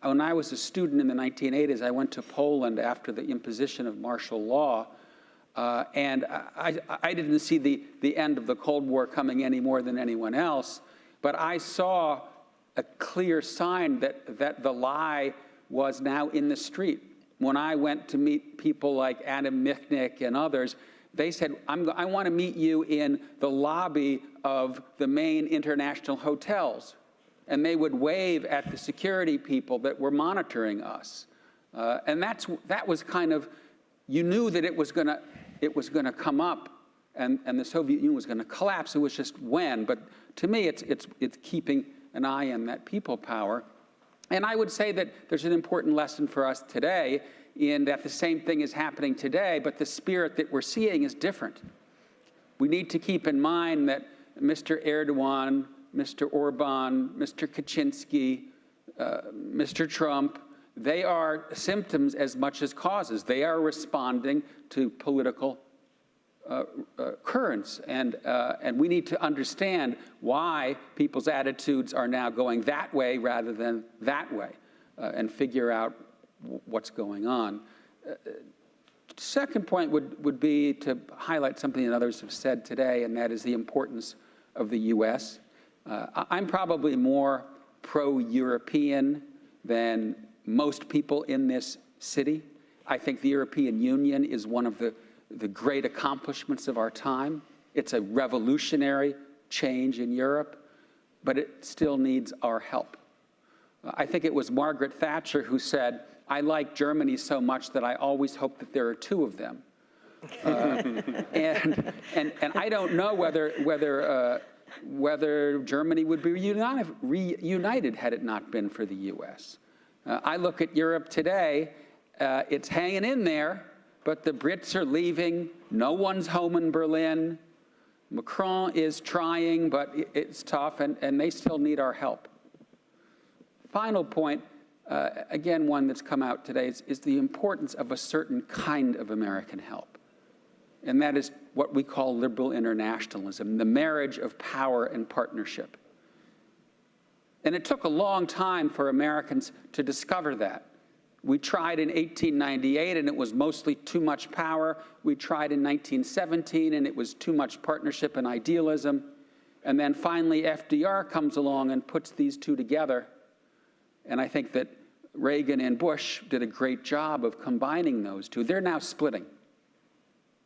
When I was a student in the 1980s, I went to Poland after the imposition of martial law, and I didn't see the end of the Cold War coming any more than anyone else, but I saw a clear sign that the lie was now in the street. When I went to meet people like Adam Michnik and others, they said, I want to meet you in the lobby of the main international hotels. And they would wave at the security people that were monitoring us. And that was kind of, you knew that it was going to come up and the Soviet Union was going to collapse. It was just when. But to me, it's keeping an eye on that people power. And I would say that there's an important lesson for us today in that the same thing is happening today, but the spirit that we're seeing is different. We need to keep in mind that Mr. Erdogan, Mr. Orban, Mr. Kaczynski, Mr. Trump, they are symptoms as much as causes. They are responding to political currents, and we need to understand why people's attitudes are now going that way rather than that way, and figure out what's going on. Second point would be to highlight something that others have said today, and that is the importance of the U.S. I'm probably more pro-European than most people in this city. I think the European Union is one of the great accomplishments of our time. It's a revolutionary change in Europe, but it still needs our help. I think it was Margaret Thatcher who said, I like Germany so much that I always hope that there are two of them. And I don't know whether whether Germany would be reunited had it not been for the U.S. I look at Europe today, it's hanging in there, but the Brits are leaving. No one's home in Berlin. Macron is trying, but it's tough, and they still need our help. Final point, again, one that's come out today, is the importance of a certain kind of American help. And that is what we call liberal internationalism, the marriage of power and partnership. And it took a long time for Americans to discover that. We tried in 1898, and it was mostly too much power. We tried in 1917, and it was too much partnership and idealism. And then finally, FDR comes along and puts these two together. And I think that Reagan and Bush did a great job of combining those two. They're now splitting.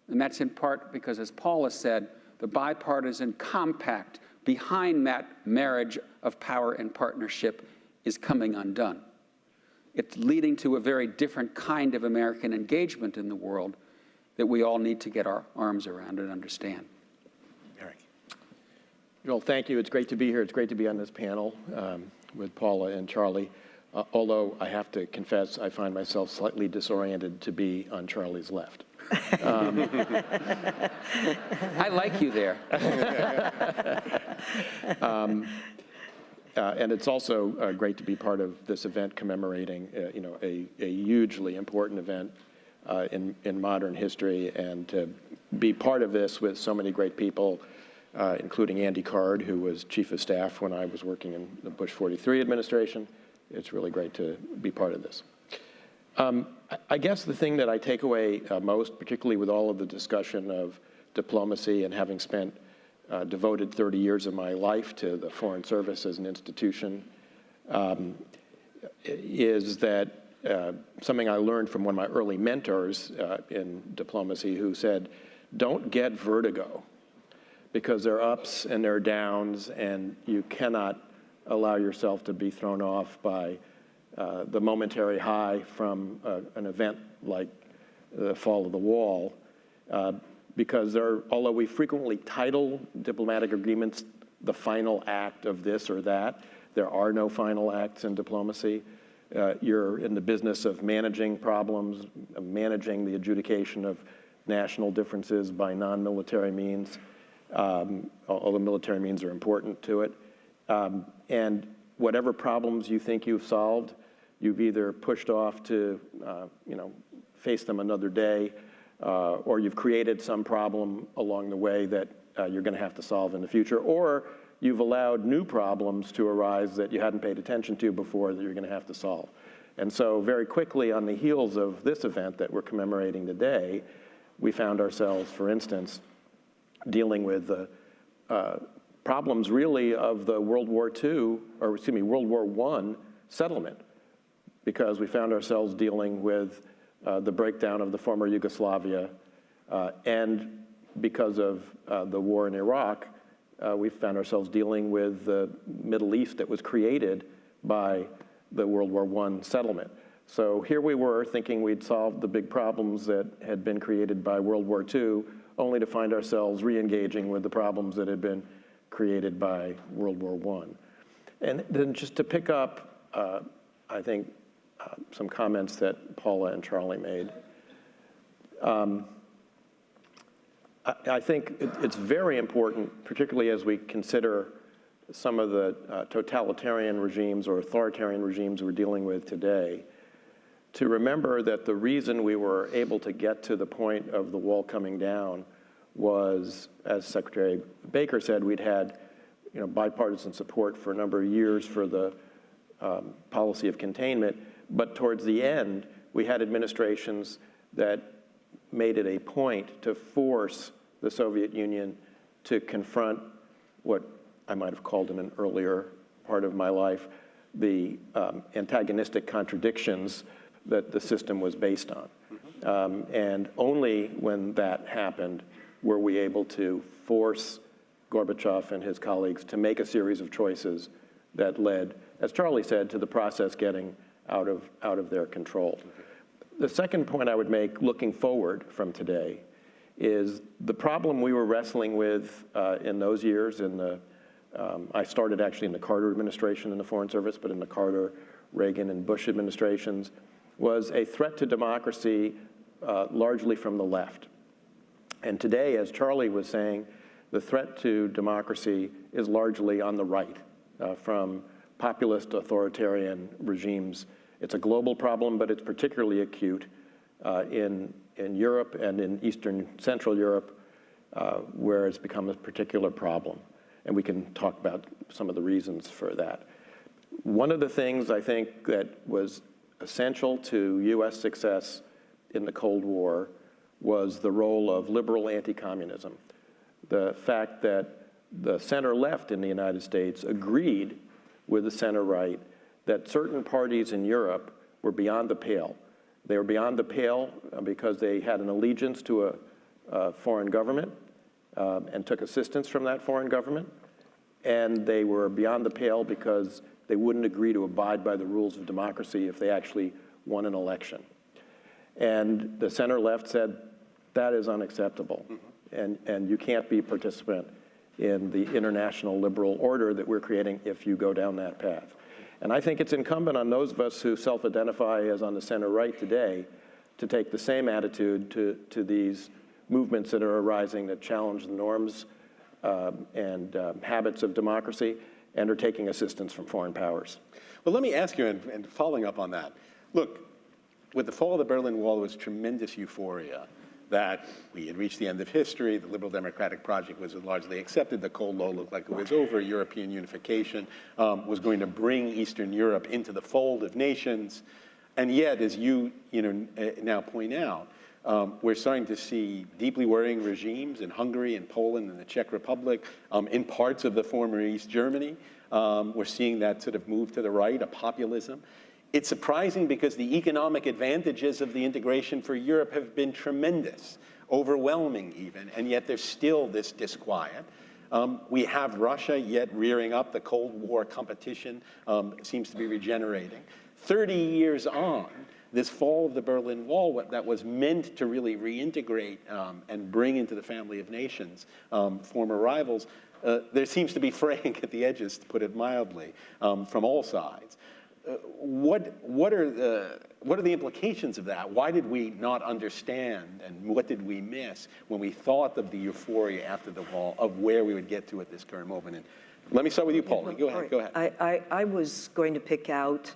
And that's in part because, as Paula said, the bipartisan compact behind that marriage of power and partnership is coming undone. It's leading to a very different kind of American engagement in the world that we all need to get our arms around and understand. Eric. Joel, thank you. It's great to be here. It's great to be on this panel with Paula and Charlie. Although I have to confess, I find myself slightly disoriented to be on Charlie's left. I like you there. And it's also great to be part of this event commemorating, a hugely important event in modern history, and to be part of this with so many great people, including Andy Card, who was chief of staff when I was working in the Bush 43 administration. It's really great to be part of this. I guess the thing that I take away most, particularly with all of the discussion of diplomacy and having spent devoted 30 years of my life to the Foreign Service as an institution, is that something I learned from one of my early mentors in diplomacy, who said, don't get vertigo, because there are ups and there are downs, and you cannot allow yourself to be thrown off by the momentary high from an event like the fall of the wall. Because although we frequently title diplomatic agreements the final act of this or that, there are no final acts in diplomacy. You're in the business of managing problems, managing the adjudication of national differences by non-military means, although military means are important to it. And whatever problems you think you've solved, you've either pushed off to face them another day, or you've created some problem along the way that you're going to have to solve in the future, or you've allowed new problems to arise that you hadn't paid attention to before that you're going to have to solve. And so very quickly on the heels of this event that we're commemorating today, we found ourselves, for instance, dealing with the problems really of the World War I settlement, because we found ourselves dealing with the breakdown of the former Yugoslavia, and because of the war in Iraq, we found ourselves dealing with the Middle East that was created by the World War I settlement. So here we were thinking we'd solved the big problems that had been created by World War II, only to find ourselves re-engaging with the problems that had been created by World War I. And then just to pick up, I think, some comments that Paula and Charlie made. I think it's very important, particularly as we consider some of the totalitarian regimes or authoritarian regimes we're dealing with today, to remember that the reason we were able to get to the point of the wall coming down was, as Secretary Baker said, we'd had bipartisan support for a number of years for the policy of containment, but towards the end, we had administrations that made it a point to force the Soviet Union to confront what I might have called in an earlier part of my life, the antagonistic contradictions that the system was based on. And only when that happened were we able to force Gorbachev and his colleagues to make a series of choices that led, as Charlie said, to the process getting out of their control. The second point I would make, looking forward from today, is the problem we were wrestling with in those years, in the I started actually in the Carter administration in the Foreign Service, but in the Carter, Reagan, and Bush administrations, was a threat to democracy largely from the left. And today, as Charlie was saying, the threat to democracy is largely on the right, from populist authoritarian regimes. It's a global problem, but it's particularly acute in Europe and in Eastern Central Europe, where it's become a particular problem. And we can talk about some of the reasons for that. One of the things I think that was essential to US success in the Cold War was the role of liberal anti-communism. The fact that the center-left in the United States agreed with the center-right that certain parties in Europe were beyond the pale. They were beyond the pale because they had an allegiance to a foreign government and took assistance from that foreign government. And they were beyond the pale because they wouldn't agree to abide by the rules of democracy if they actually won an election. And the center-left said, that is unacceptable. And you can't be a participant in the international liberal order that we're creating if you go down that path. And I think it's incumbent on those of us who self-identify as on the center-right today to take the same attitude to these movements that are arising that challenge the norms and habits of democracy and are taking assistance from foreign powers. Well, let me ask you, and following up on that, look, with the fall of the Berlin Wall, there was tremendous euphoria that we had reached the end of history, the liberal democratic project was largely accepted, the Cold War looked like it was over, European unification was going to bring Eastern Europe into the fold of nations. And yet, as you now point out, we're starting to see deeply worrying regimes in Hungary and Poland and the Czech Republic, in parts of the former East Germany. We're seeing that sort of move to the right, a populism. It's surprising because the economic advantages of the integration for Europe have been tremendous, overwhelming even, and yet there's still this disquiet. We have Russia yet rearing up. The Cold War competition seems to be regenerating. 30 years on, this fall of the Berlin Wall that was meant to really reintegrate and bring into the family of nations former rivals, there seems to be fraying at the edges, to put it mildly, from all sides. What are the implications of that? Why did we not understand, and what did we miss when we thought of the euphoria after the wall of where we would get to at this current moment? And let me start with you, Paul. Go ahead. I was going to pick out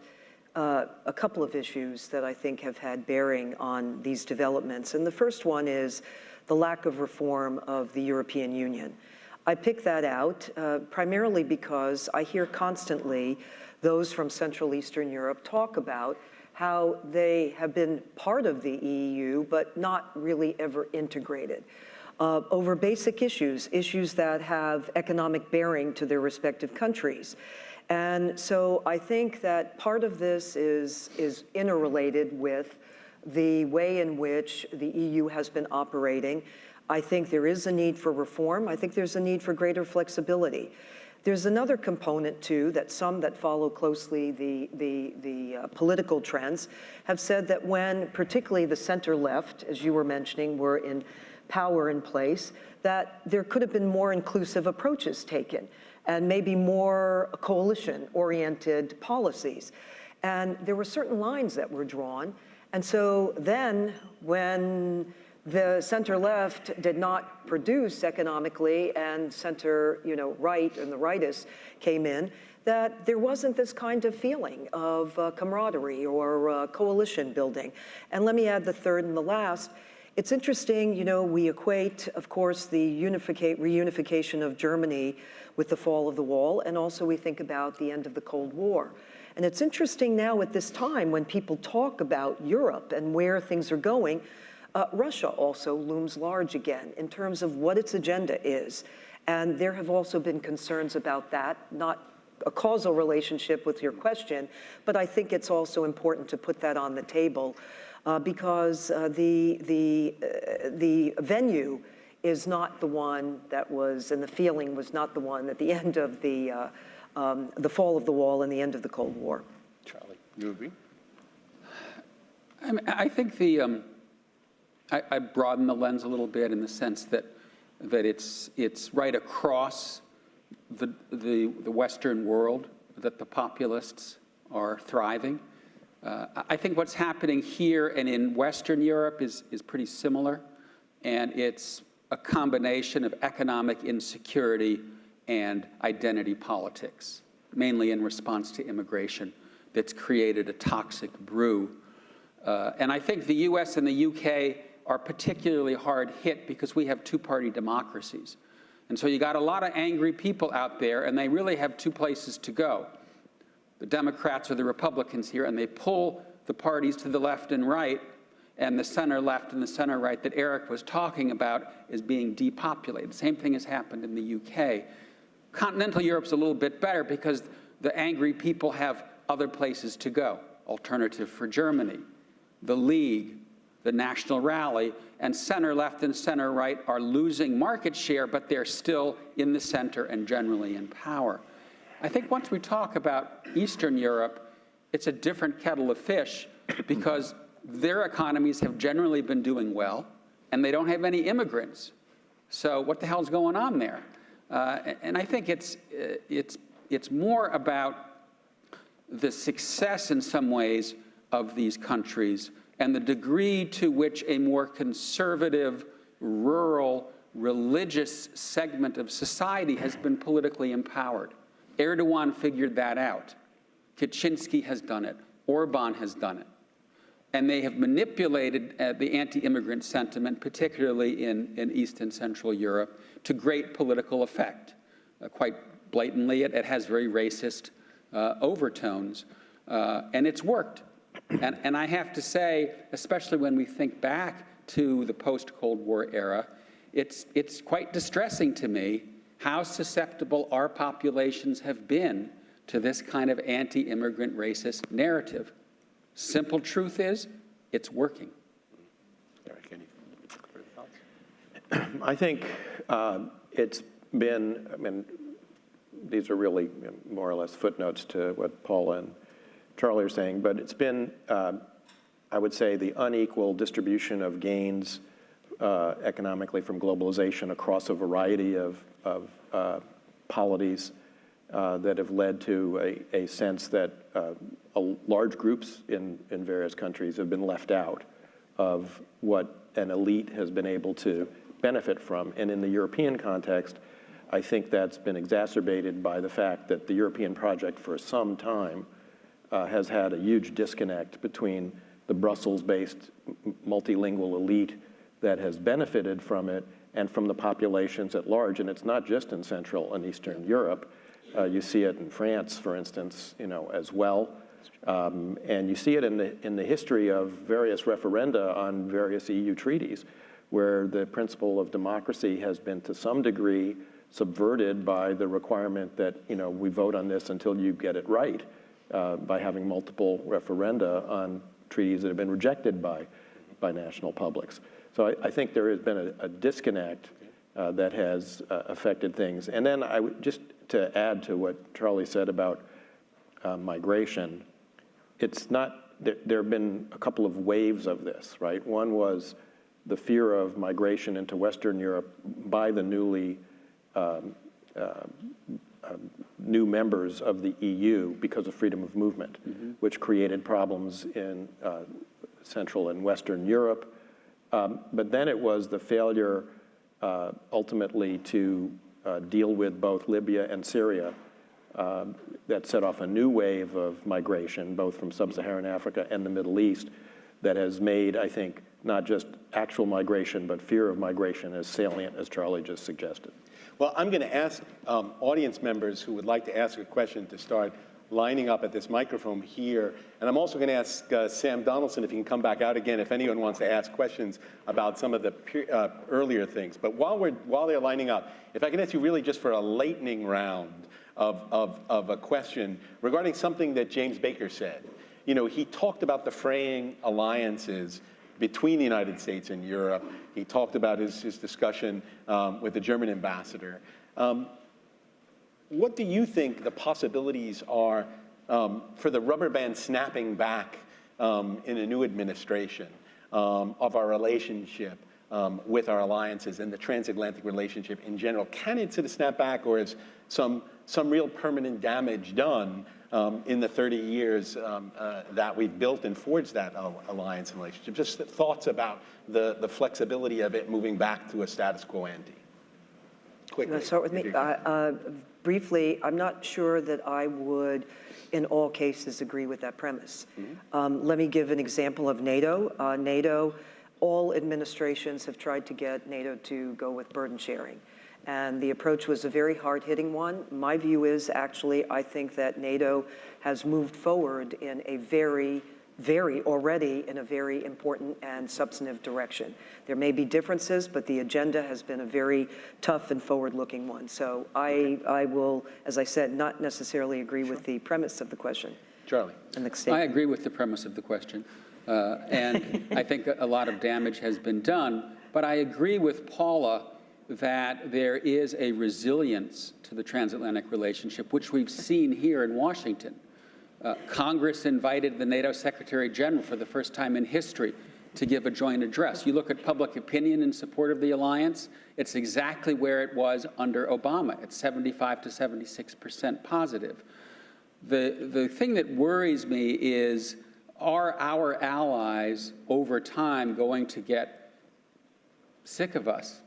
a couple of issues that I think have had bearing on these developments. And the first one is the lack of reform of the European Union. I picked that out primarily because I hear constantly those from Central Eastern Europe talk about how they have been part of the EU, but not really ever integrated over basic issues that have economic bearing to their respective countries. And so I think that part of this is interrelated with the way in which the EU has been operating. I think there is a need for reform. I think there's a need for greater flexibility. There's another component, too, that some that follow closely the political trends have said that when particularly the center-left, as you were mentioning, were in power in place, that there could have been more inclusive approaches taken and maybe more coalition-oriented policies. And there were certain lines that were drawn. And so then when the center-left did not produce economically and center-right and the rightists came in, that there wasn't this kind of feeling of camaraderie or coalition building. And let me add the third and the last. It's interesting, we equate, of course, the reunification of Germany with the fall of the wall, and also we think about the end of the Cold War. And it's interesting now at this time when people talk about Europe and where things are going, Russia also looms large again in terms of what its agenda is. And there have also been concerns about that, not a causal relationship with your question, but I think it's also important to put that on the table because the venue is not the one that was, and the feeling was not the one at the end of the fall of the wall and the end of the Cold War. Charlie, you agree? I think I broaden the lens a little bit in the sense that it's right across the Western world that the populists are thriving. I think what's happening here and in Western Europe is pretty similar, and it's a combination of economic insecurity and identity politics, mainly in response to immigration, that's created a toxic brew. And I think the US and the UK are particularly hard hit because we have two-party democracies. And so you got a lot of angry people out there, and they really have two places to go. The Democrats or the Republicans here, and they pull the parties to the left and right, and the center left and the center right that Eric was talking about is being depopulated. The same thing has happened in the UK. Continental Europe's a little bit better because the angry people have other places to go. Alternative for Germany, the League, the National Rally, and center left and center right are losing market share, but they're still in the center and generally in power. I think once we talk about Eastern Europe, it's a different kettle of fish because their economies have generally been doing well, and they don't have any immigrants. So what the hell's going on there? And I think it's more about the success in some ways of these countries and the degree to which a more conservative, rural, religious segment of society has been politically empowered. Erdogan figured that out. Kaczynski has done it. Orban has done it. And they have manipulated the anti-immigrant sentiment, particularly in East and Central Europe, to great political effect. Quite blatantly, it has very racist overtones. And it's worked. And I have to say, especially when we think back to the post-Cold War era, it's quite distressing to me how susceptible our populations have been to this kind of anti-immigrant racist narrative. Simple truth is, it's working. I think it's been, I mean, these are really more or less footnotes to what Paula and Charlie are saying, but it's been, I would say, the unequal distribution of gains economically from globalization across a variety of polities that have led to a sense that large groups in various countries have been left out of what an elite has been able to benefit from. And in the European context, I think that's been exacerbated by the fact that the European project for some time has had a huge disconnect between the Brussels-based multilingual elite that has benefited from it and from the populations at large. And it's not just in Central and Eastern Europe. You see it in France, for instance, as well. And you see it in the history of various referenda on various EU treaties, where the principle of democracy has been to some degree subverted by the requirement that we vote on this until you get it right, by having multiple referenda on treaties that have been rejected by national publics. So I think there has been a disconnect that has affected things. And then just to add to what Charlie said about migration, it's not, there have been a couple of waves of this, right? One was the fear of migration into Western Europe by the new members of the EU because of freedom of movement, which created problems in Central and Western Europe. But then it was the failure ultimately to deal with both Libya and Syria that set off a new wave of migration, both from sub-Saharan Africa and the Middle East, that has made, I think, not just actual migration, but fear of migration as salient as Charlie just suggested. Well, I'm going to ask audience members who would like to ask a question to start lining up at this microphone here. And I'm also going to ask Sam Donaldson if he can come back out again if anyone wants to ask questions about some of the earlier things. But while they're lining up, if I can ask you really just for a lightning round of a question regarding something that James Baker said. He talked about the fraying alliances between the United States and Europe. He talked about his discussion with the German ambassador. What do you think the possibilities are for the rubber band snapping back in a new administration of our relationship with our alliances and the transatlantic relationship in general. Can it sort of snap back, or is some real permanent damage done in the 30 years that we've built and forged that alliance and relationship? Just thoughts about the flexibility of it moving back to a status quo ante. Quickly. Start with me. Briefly, I'm not sure that I would, in all cases, agree with that premise. Let me give an example of NATO. NATO, all administrations have tried to get NATO to go with burden sharing. And the approach was a very hard-hitting one. My view is, actually, I think that NATO has moved forward in a very important and substantive direction. There may be differences, but the agenda has been a very tough and forward-looking one. So I will, as I said, not necessarily agree with the premise of the question. Charlie. I agree with the premise of the question. And I think a lot of damage has been done. But I agree with Paula that there is a resilience to the transatlantic relationship, which we've seen here in Washington. Congress invited the NATO Secretary General for the first time in history to give a joint address. You look at public opinion in support of the alliance, it's exactly where it was under Obama. It's 75 to 76% positive. The thing that worries me is, are our allies over time going to get sick of us?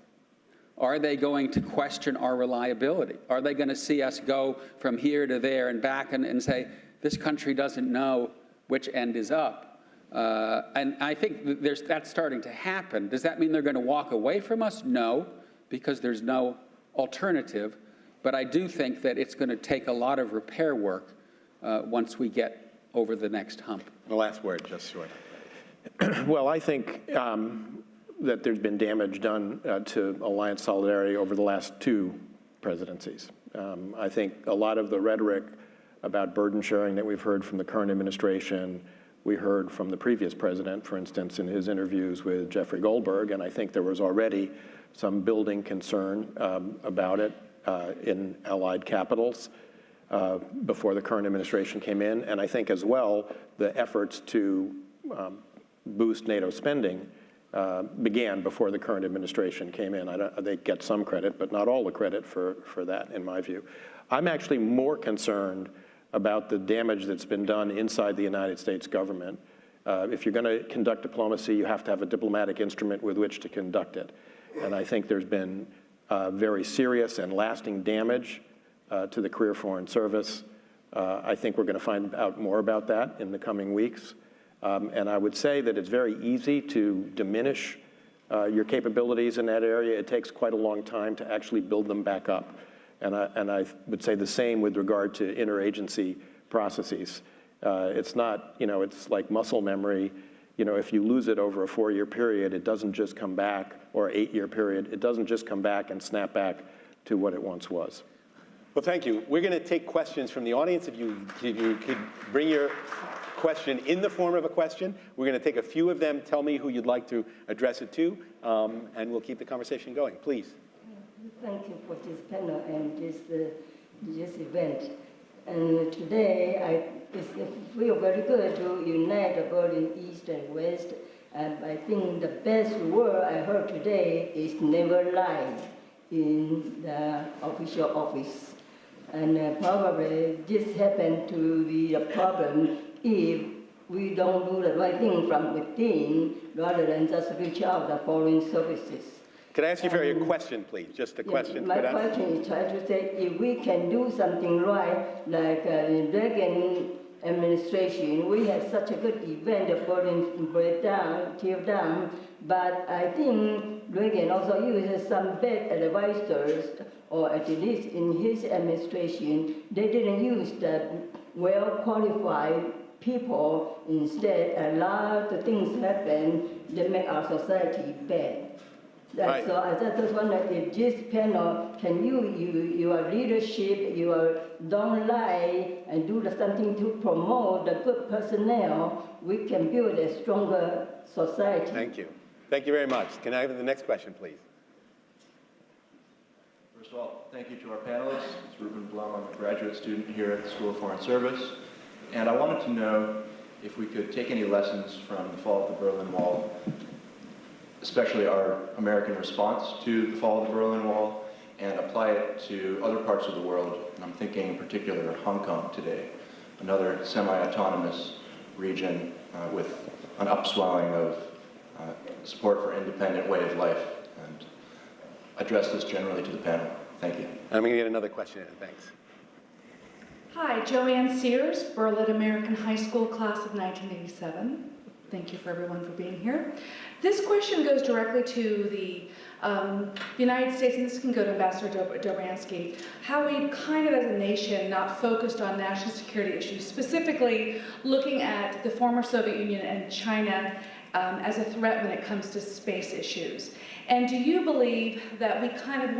Are they going to question our reliability? Are they going to see us go from here to there and back and say, this country doesn't know which end is up? And I think that's starting to happen. Does that mean they're going to walk away from us? No, because there's no alternative. But I do think that it's going to take a lot of repair work once we get over the next hump. The last word, just short. Well, I think that there's been damage done to alliance solidarity over the last 2 presidencies. I think a lot of the rhetoric about burden sharing that we've heard from the current administration, we heard from the previous president, for instance, in his interviews with Jeffrey Goldberg, and I think there was already some building concern about it in allied capitals before the current administration came in. And I think as well, the efforts to boost NATO spending began before the current administration came in. They get some credit, but not all the credit for that, in my view. I'm actually more concerned about the damage that's been done inside the United States government. If you're going to conduct diplomacy, you have to have a diplomatic instrument with which to conduct it. And I think there's been very serious and lasting damage to the career Foreign Service. I think we're going to find out more about that in the coming weeks. And I would say that it's very easy to diminish your capabilities in that area. It takes quite a long time to actually build them back up. And I would say the same with regard to interagency processes. It's not, it's like muscle memory. If you lose it over a 4-year period, it doesn't just come back, or 8-year period, it doesn't just come back and snap back to what it once was. Well, thank you. We're going to take questions from the audience. If you could bring your question in the form of a question. We're going to take a few of them. Tell me who you'd like to address it to, and we'll keep the conversation going. Please. Thank you for this panel and this event. And today, it feels very good to unite the Berlin East and West. And I think the best word I heard today is never lie in the official office. And probably this happened to be a problem if we don't do the right thing from within rather than just reach out the foreign services. Could I ask you for your question, please? Just a question. My question is trying to say, if we can do something right, like in Reagan administration, we have such a good event, the Berlin breakdown, tear down, but I think Reagan also uses some bad advisors, or at least in his administration, they didn't use the well-qualified people. Instead, a lot of things happen that make our society bad. Right. So I just wonder if this panel, can your leadership, don't lie and do something to promote the good personnel, we can build a stronger society. Thank you. Thank you very much. Can I have the next question, please? First of all, thank you to our panelists. It's Ruben Blum. I'm a graduate student here at the School of Foreign Service. And I wanted to know if we could take any lessons from the fall of the Berlin Wall. especially our American response to the fall of the Berlin Wall, and apply it to other parts of the world. And I'm thinking in particular Hong Kong today, another semi-autonomous region with an upswelling of support for independent way of life, and address this generally to the panel. Thank you. I'm going to get another question in. Thanks. Hi, Joanne Sears, Berlin American High School class of 1987. Thank you for everyone for being here. This question goes directly to the United States, and this can go to Ambassador Dobransky, how we kind of as a nation not focused on national security issues, specifically looking at the former Soviet Union and China as a threat when it comes to space issues. And do you believe that we kind of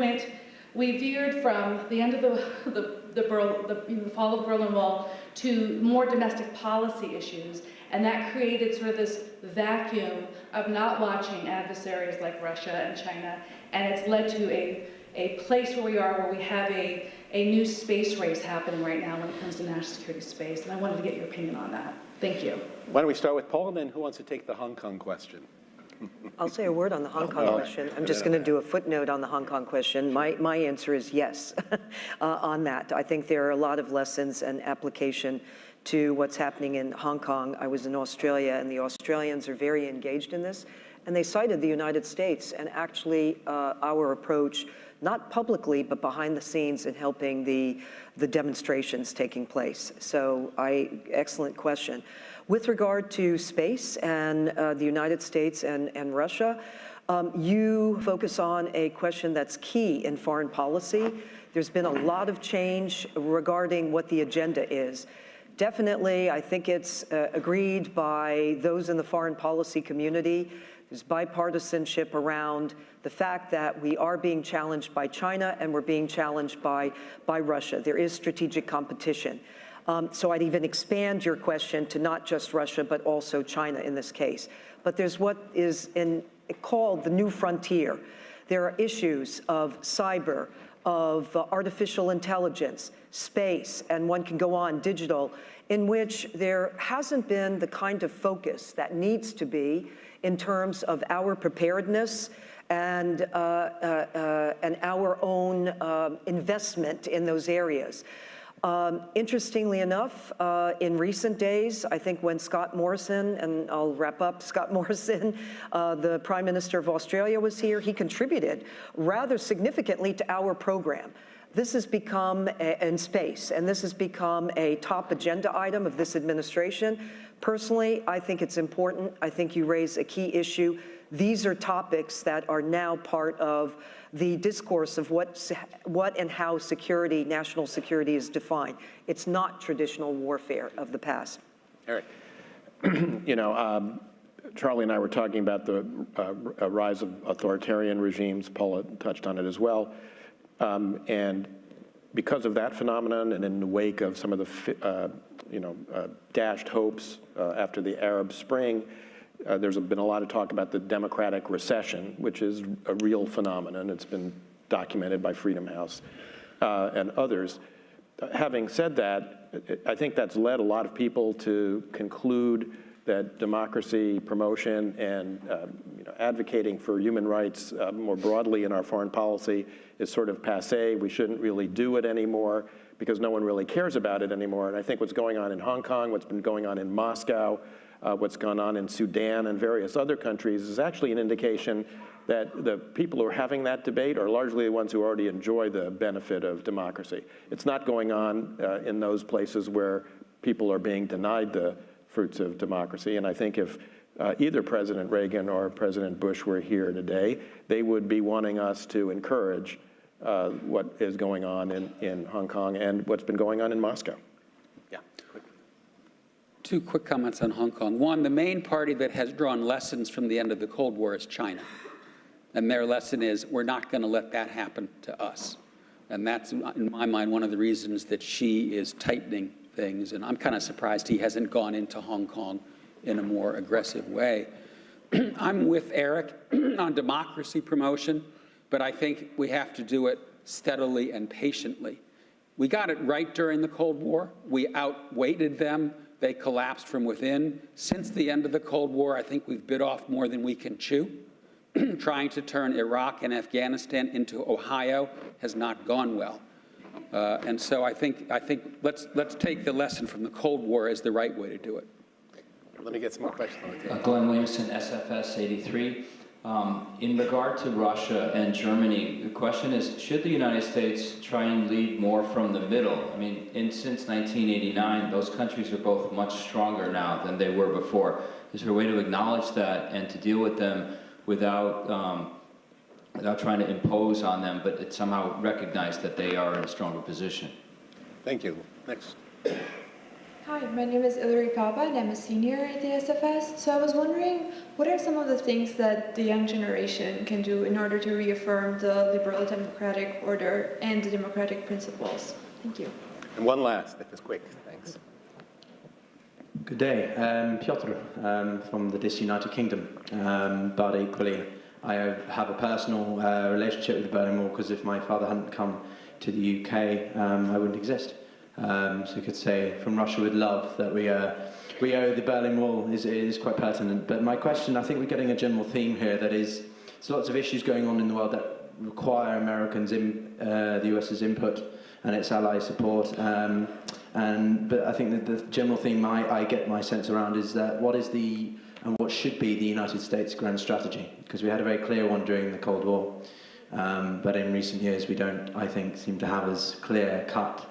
we veered from the end of the fall of the Berlin Wall to more domestic policy issues, and that created sort of this vacuum of not watching adversaries like Russia and China, and it's led to a place where we have a new space race happening right now when it comes to national security space, and I wanted to get your opinion on that. Thank you. Why don't we start with Paul, and then who wants to take the Hong Kong question? I'll say a word on the Hong Kong question. I'm just going to do a footnote on the Hong Kong question. My answer is yes on that. I think there are a lot of lessons and application to what's happening in Hong Kong. I was in Australia, and the Australians are very engaged in this, and they cited the United States and actually our approach, not publicly, but behind the scenes in helping the demonstrations taking place. So excellent question. With regard to space and the United States and Russia, you focus on a question that's key in foreign policy. There's been a lot of change regarding what the agenda is. Definitely, I think it's agreed by those in the foreign policy community. There's bipartisanship around the fact that we are being challenged by China and we're being challenged by Russia. There is strategic competition. So I'd even expand your question to not just Russia, but also China in this case. But there's what is called the new frontier. There are issues of cyber, of artificial intelligence, space, and one can go on, digital, in which there hasn't been the kind of focus that needs to be in terms of our preparedness and our own investment in those areas. Interestingly enough, in recent days, I think when Scott Morrison, and I'll wrap up, Scott Morrison, the Prime Minister of Australia was here, he contributed rather significantly to our program. This has become, in space, and this has become a top agenda item of this administration. Personally, I think it's important. I think you raise a key issue. These are topics that are now part of the discourse of what and how security, national security is defined. It's not traditional warfare of the past. Eric. You know, Charlie and I were talking about the rise of authoritarian regimes. Paula touched on it as well. And because of that phenomenon, and in the wake of some of the, dashed hopes after the Arab Spring, there's been a lot of talk about the democratic recession, which is a real phenomenon. It's been documented by Freedom House and others. Having said that, I think that's led a lot of people to conclude that democracy promotion and advocating for human rights more broadly in our foreign policy is sort of passé. We shouldn't really do it anymore because no one really cares about it anymore. And I think what's going on in Hong Kong, what's been going on in Moscow, what's gone on in Sudan and various other countries is actually an indication that the people who are having that debate are largely the ones who already enjoy the benefit of democracy. It's not going on in those places where people are being denied the fruits of democracy. And I think if either President Reagan or President Bush were here today, they would be wanting us to encourage what is going on in Hong Kong and what's been going on in Moscow. Yeah, quick. Two quick comments on Hong Kong. One, the main party that has drawn lessons from the end of the Cold War is China. And their lesson is, we're not going to let that happen to us. And that's, in my mind, one of the reasons that Xi is tightening things. And I'm kind of surprised he hasn't gone into Hong Kong in a more aggressive way. I'm with Eric on democracy promotion, but I think we have to do it steadily and patiently. We got it right during the Cold War. We outweighted them. They collapsed from within. Since the end of the Cold War, I think we've bit off more than we can chew. trying to turn Iraq and Afghanistan into Ohio has not gone well. And so I think let's take the lesson from the Cold War as the right way to do it. Let me get some more questions on the table. Glenn Williamson, SFS 83. In regard to Russia and Germany, the question is, should the United States try and lead more from the middle? I mean, since 1989, those countries are both much stronger now than they were before. Is there a way to acknowledge that and to deal with them without trying to impose on them, but somehow recognize that they are in a stronger position? Thank you. Next. Hi, my name is Ilari Papa, and I'm a senior at the SFS. So I was wondering, what are some of the things that the young generation can do in order to reaffirm the liberal democratic order and the democratic principles? Thank you. And one last, if it's quick. Thanks. Good day. Piotr from the Disunited Kingdom. But equally, I have a personal relationship with the Berlin Wall, because if my father hadn't come to the UK, I wouldn't exist. So you could say, from Russia with love, that we owe the Berlin Wall is quite pertinent. But my question, I think we're getting a general theme here, that is, there's lots of issues going on in the world that require Americans, the US's input and its ally support. But I think that the general theme I get my sense around is that what should be the United States grand strategy? Because we had a very clear one during the Cold War. But in recent years, we don't, I think, seem to have as clear-cut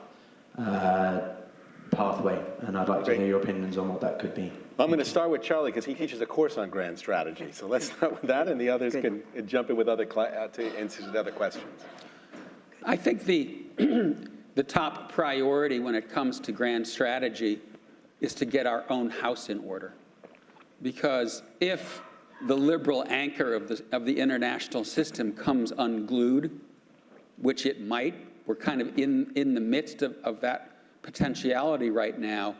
pathway, and I'd like to hear your opinions on what that could be. I'm going to start with Charlie, because he teaches a course on grand strategy. So let's start with that, and the others can jump in with to answer other questions. I think the top priority when it comes to grand strategy is to get our own house in order. Because if the liberal anchor of the international system comes unglued, which it might, we're kind of in the midst of that potentiality right now,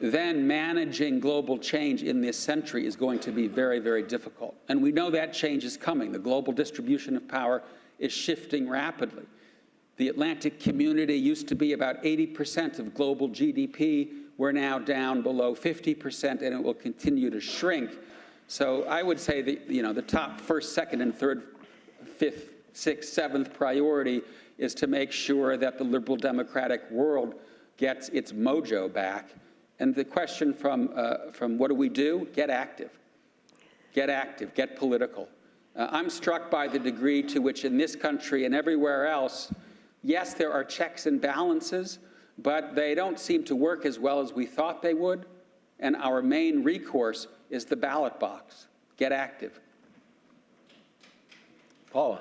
then managing global change in this century is going to be very, very difficult. And we know that change is coming. The global distribution of power is shifting rapidly. The Atlantic community used to be about 80% of global GDP. We're now down below 50%, and it will continue to shrink. So I would say that, the top first, second, and third, fifth, sixth, seventh priority is to make sure that the liberal democratic world gets its mojo back. And the question from what do we do? Get active. Get active. Get political. I'm struck by the degree to which in this country and everywhere else, yes, there are checks and balances, but they don't seem to work as well as we thought they would. And our main recourse is the ballot box. Get active. Paula.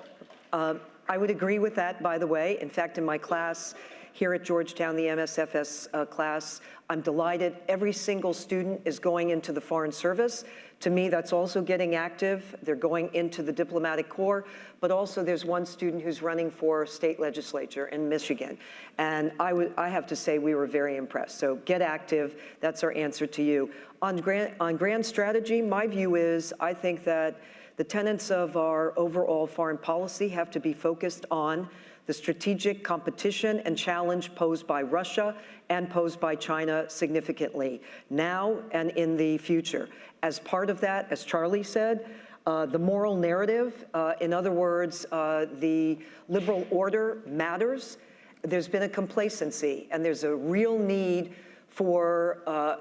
I would agree with that, by the way. In fact, in my class here at Georgetown, the MSFS class, I'm delighted every single student is going into the Foreign Service. To me, that's also getting active. They're going into the diplomatic corps, but also there's one student who's running for state legislature in Michigan. And I have to say we were very impressed. So get active, that's our answer to you. On grand strategy, my view is I think that the tenets of our overall foreign policy have to be focused on the strategic competition and challenge posed by Russia and posed by China significantly, now and in the future. As part of that, as Charlie said, the moral narrative, in other words, the liberal order matters. There's been a complacency, and there's a real need for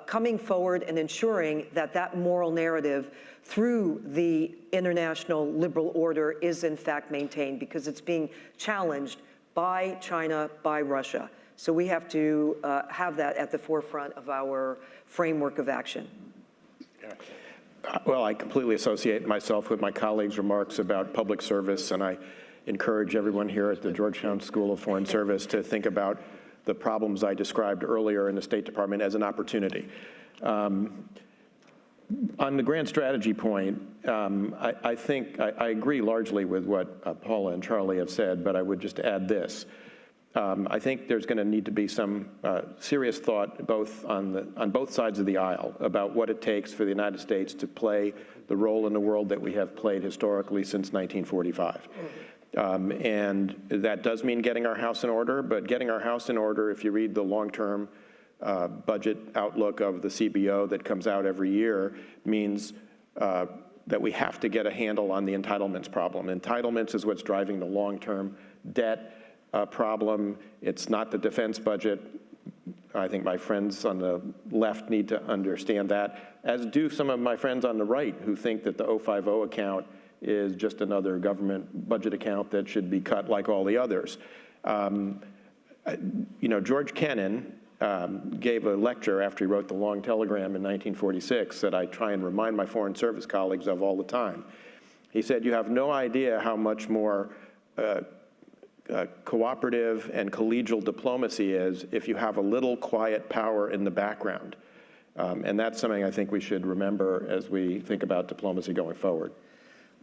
coming forward and ensuring that that moral narrative through the international liberal order is in fact maintained, because it's being challenged by China, by Russia. So we have to have that at the forefront of our framework of action. Well, I completely associate myself with my colleagues' remarks about public service, and I encourage everyone here at the Georgetown School of Foreign Service to think about the problems I described earlier in the State Department as an opportunity. On the grand strategy point, I think I agree largely with what Paula and Charlie have said, but I would just add this. I think there's going to need to be some serious thought on both sides of the aisle about what it takes for the United States to play the role in the world that we have played historically since 1945. And that does mean getting our house in order, but getting our house in order, if you read the long-term budget outlook of the CBO that comes out every year, means that we have to get a handle on the entitlements problem. Entitlements is what's driving the long-term debt problem. It's not the defense budget. I think my friends on the left need to understand that, as do some of my friends on the right who think that the 050 account is just another government budget account that should be cut like all the others. You know, George Kennan gave a lecture after he wrote the long telegram in 1946 that I try and remind my foreign service colleagues of all the time. He said, you have no idea how much more cooperative and collegial diplomacy is if you have a little quiet power in the background. And that's something I think we should remember as we think about diplomacy going forward.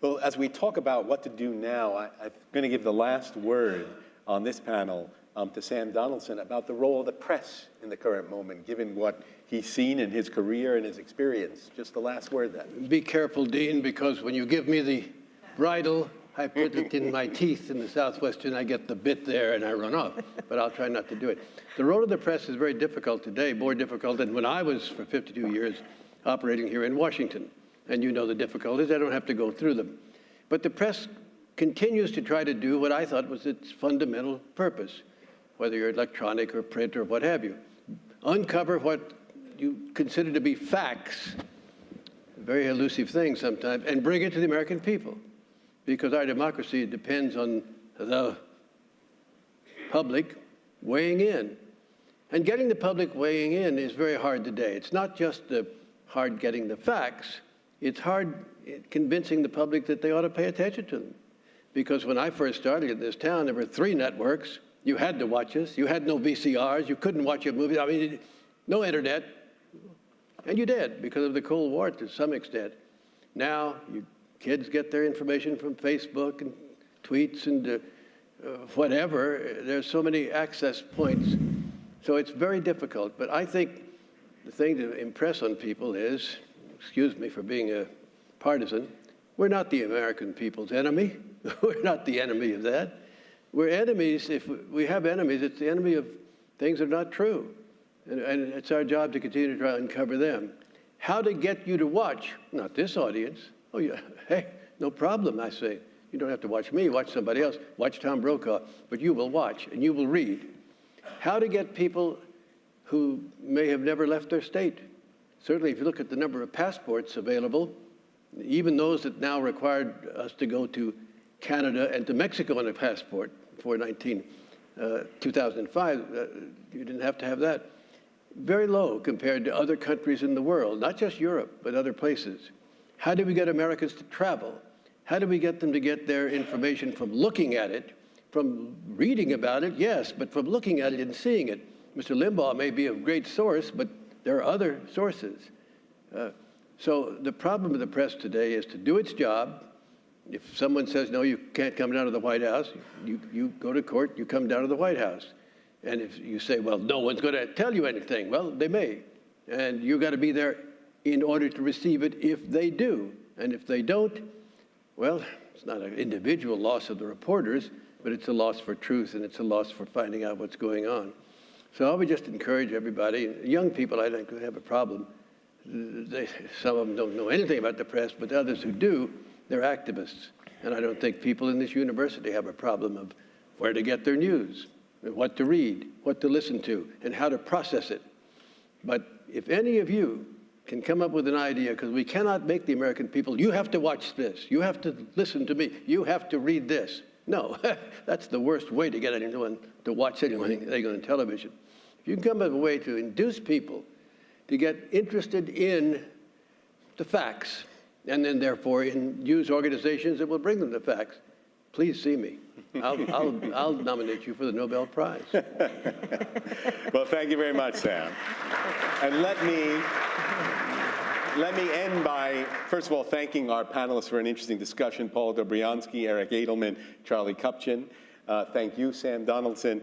Well, as we talk about what to do now, I'm going to give the last word on this panel to Sam Donaldson about the role of the press in the current moment, given what he's seen in his career and his experience. Just the last word then. Be careful, Dean, because when you give me the bridle, I put it in my teeth in the Southwest, and I get the bit there, and I run off. But I'll try not to do it. The role of the press is very difficult today, more difficult than when I was, for 52 years, operating here in Washington. And you know the difficulties. I don't have to go through them. But the press continues to try to do what I thought was its fundamental purpose, whether you're electronic or print or what have you. Uncover what you consider to be facts, very elusive things sometimes, and bring it to the American people. Because our democracy depends on the public weighing in. And getting the public weighing in is very hard today. It's not just hard getting the facts, it's hard convincing the public that they ought to pay attention to them. Because when I first started in this town, there were 3 networks. You had to watch us. You had no VCRs. You couldn't watch a movie. I mean, no internet. And you did because of the Cold War to some extent. Now, kids get their information from Facebook and tweets and whatever. There's so many access points. So it's very difficult. But I think the thing to impress on people is, excuse me for being a partisan, we're not the American people's enemy. We're not the enemy of that. We're enemies. If we have enemies, it's the enemy of things that are not true. And it's our job to continue to try to uncover them. How to get you to watch, not this audience. Oh, yeah, hey, no problem, I say. You don't have to watch me, watch somebody else. Watch Tom Brokaw, but you will watch and you will read. How to get people who may have never left their state. Certainly, if you look at the number of passports available, even those that now required us to go to Canada and to Mexico on a passport before 2005, you didn't have to have that. Very low compared to other countries in the world, not just Europe, but other places. How do we get Americans to travel? How do we get them to get their information from looking at it, from reading about it, yes, but from looking at it and seeing it? Mr. Limbaugh may be a great source, but there are other sources. So the problem with the press today is to do its job. If someone says, no, you can't come down to the White House, you go to court, you come down to the White House. And if you say, well, no one's going to tell you anything, well, they may. And you've got to be there in order to receive it if they do. And if they don't, well, it's not an individual loss of the reporters, but it's a loss for truth and it's a loss for finding out what's going on. So I would just encourage everybody, young people I think have a problem. Some of them don't know anything about the press, but others who do, they're activists. And I don't think people in this university have a problem of where to get their news, what to read, what to listen to, and how to process it. But if any of you can come up with an idea, because we cannot make the American people, you have to watch this, you have to listen to me, you have to read this. No, that's the worst way to get anyone to watch anything on television. If you can come up with a way to induce people to get interested in the facts, and then therefore in use organizations that will bring them the facts, please see me. I'll nominate you for the Nobel Prize. Well, thank you very much, Sam. And let me end by, first of all, thanking our panelists for an interesting discussion, Paul Dobriansky, Eric Edelman, Charlie Kupchan. Thank you, Sam Donaldson.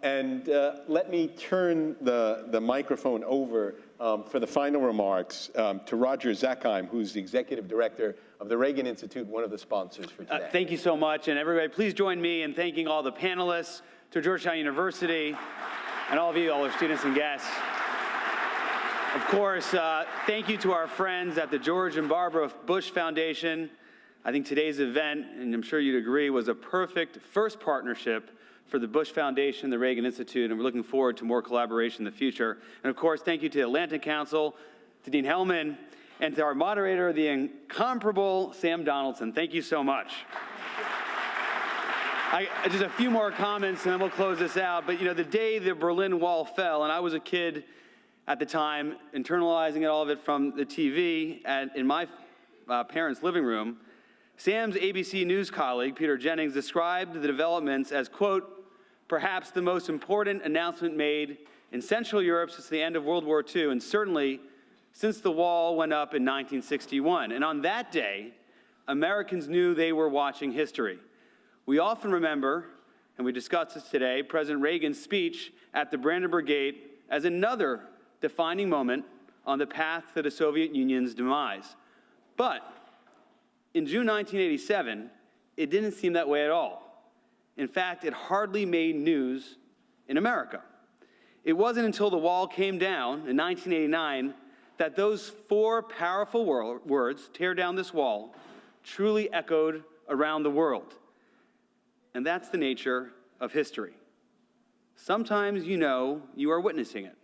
And let me turn the microphone over for the final remarks to Roger Zackheim, who's the Executive Director of the Reagan Institute, one of the sponsors for today. Thank you so much. And everybody, please join me in thanking all the panelists, to Georgetown University, and all of you, all our students and guests. Of course, thank you to our friends at the George and Barbara Bush Foundation. I think today's event, and I'm sure you'd agree, was a perfect first partnership for the Bush Foundation, the Reagan Institute, and we're looking forward to more collaboration in the future. And of course, thank you to the Atlantic Council, to Dean Hellman, and to our moderator, the incomparable Sam Donaldson. Thank you so much. Just a few more comments and then we'll close this out. But you know, the day the Berlin Wall fell, and I was a kid at the time, internalizing all of it from the TV in my parents' living room, Sam's ABC News colleague, Peter Jennings, described the developments as, quote, perhaps the most important announcement made in Central Europe since the end of World War II, and certainly since the wall went up in 1961. And on that day, Americans knew they were watching history. We often remember, and we discussed this today, President Reagan's speech at the Brandenburg Gate as another defining moment on the path to the Soviet Union's demise. But in June 1987, it didn't seem that way at all. In fact, it hardly made news in America. It wasn't until the wall came down in 1989 that those four powerful words, tear down this wall, truly echoed around the world. And that's the nature of history. Sometimes you know you are witnessing it.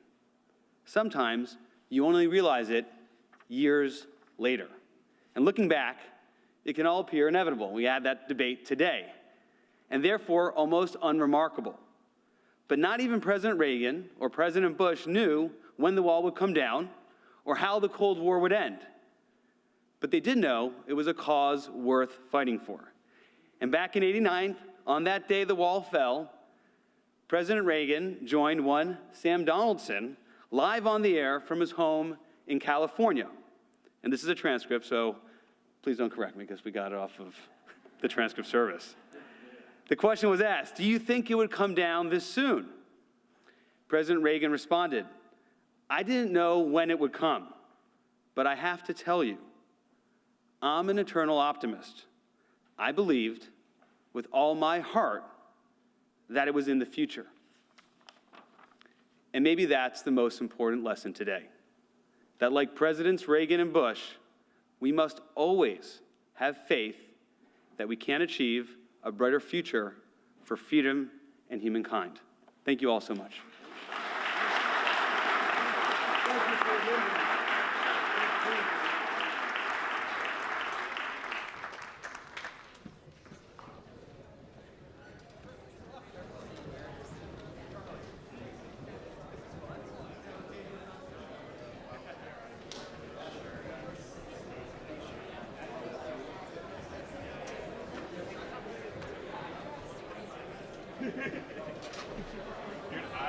Sometimes you only realize it years later. And looking back, it can all appear inevitable. We had that debate today, and therefore almost unremarkable. But not even President Reagan or President Bush knew when the wall would come down or how the Cold War would end. But they did know it was a cause worth fighting for. And back in '89, on that day the wall fell, President Reagan joined one Sam Donaldson live on the air from his home in California. And this is a transcript, so please don't correct me because we got it off of the transcript service. The question was asked, do you think it would come down this soon? President Reagan responded, I didn't know when it would come, but I have to tell you, I'm an eternal optimist. I believed with all my heart that it was in the future. And maybe that's the most important lesson today, that like Presidents Reagan and Bush, we must always have faith that we can achieve a brighter future for freedom and humankind. Thank you all so much.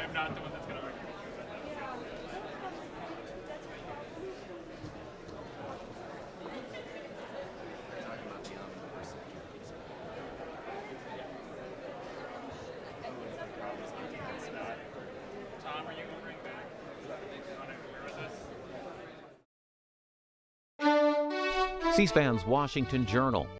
I'm not the one that's going to argue. Tom, are you going to bring back? C-SPAN's Washington Journal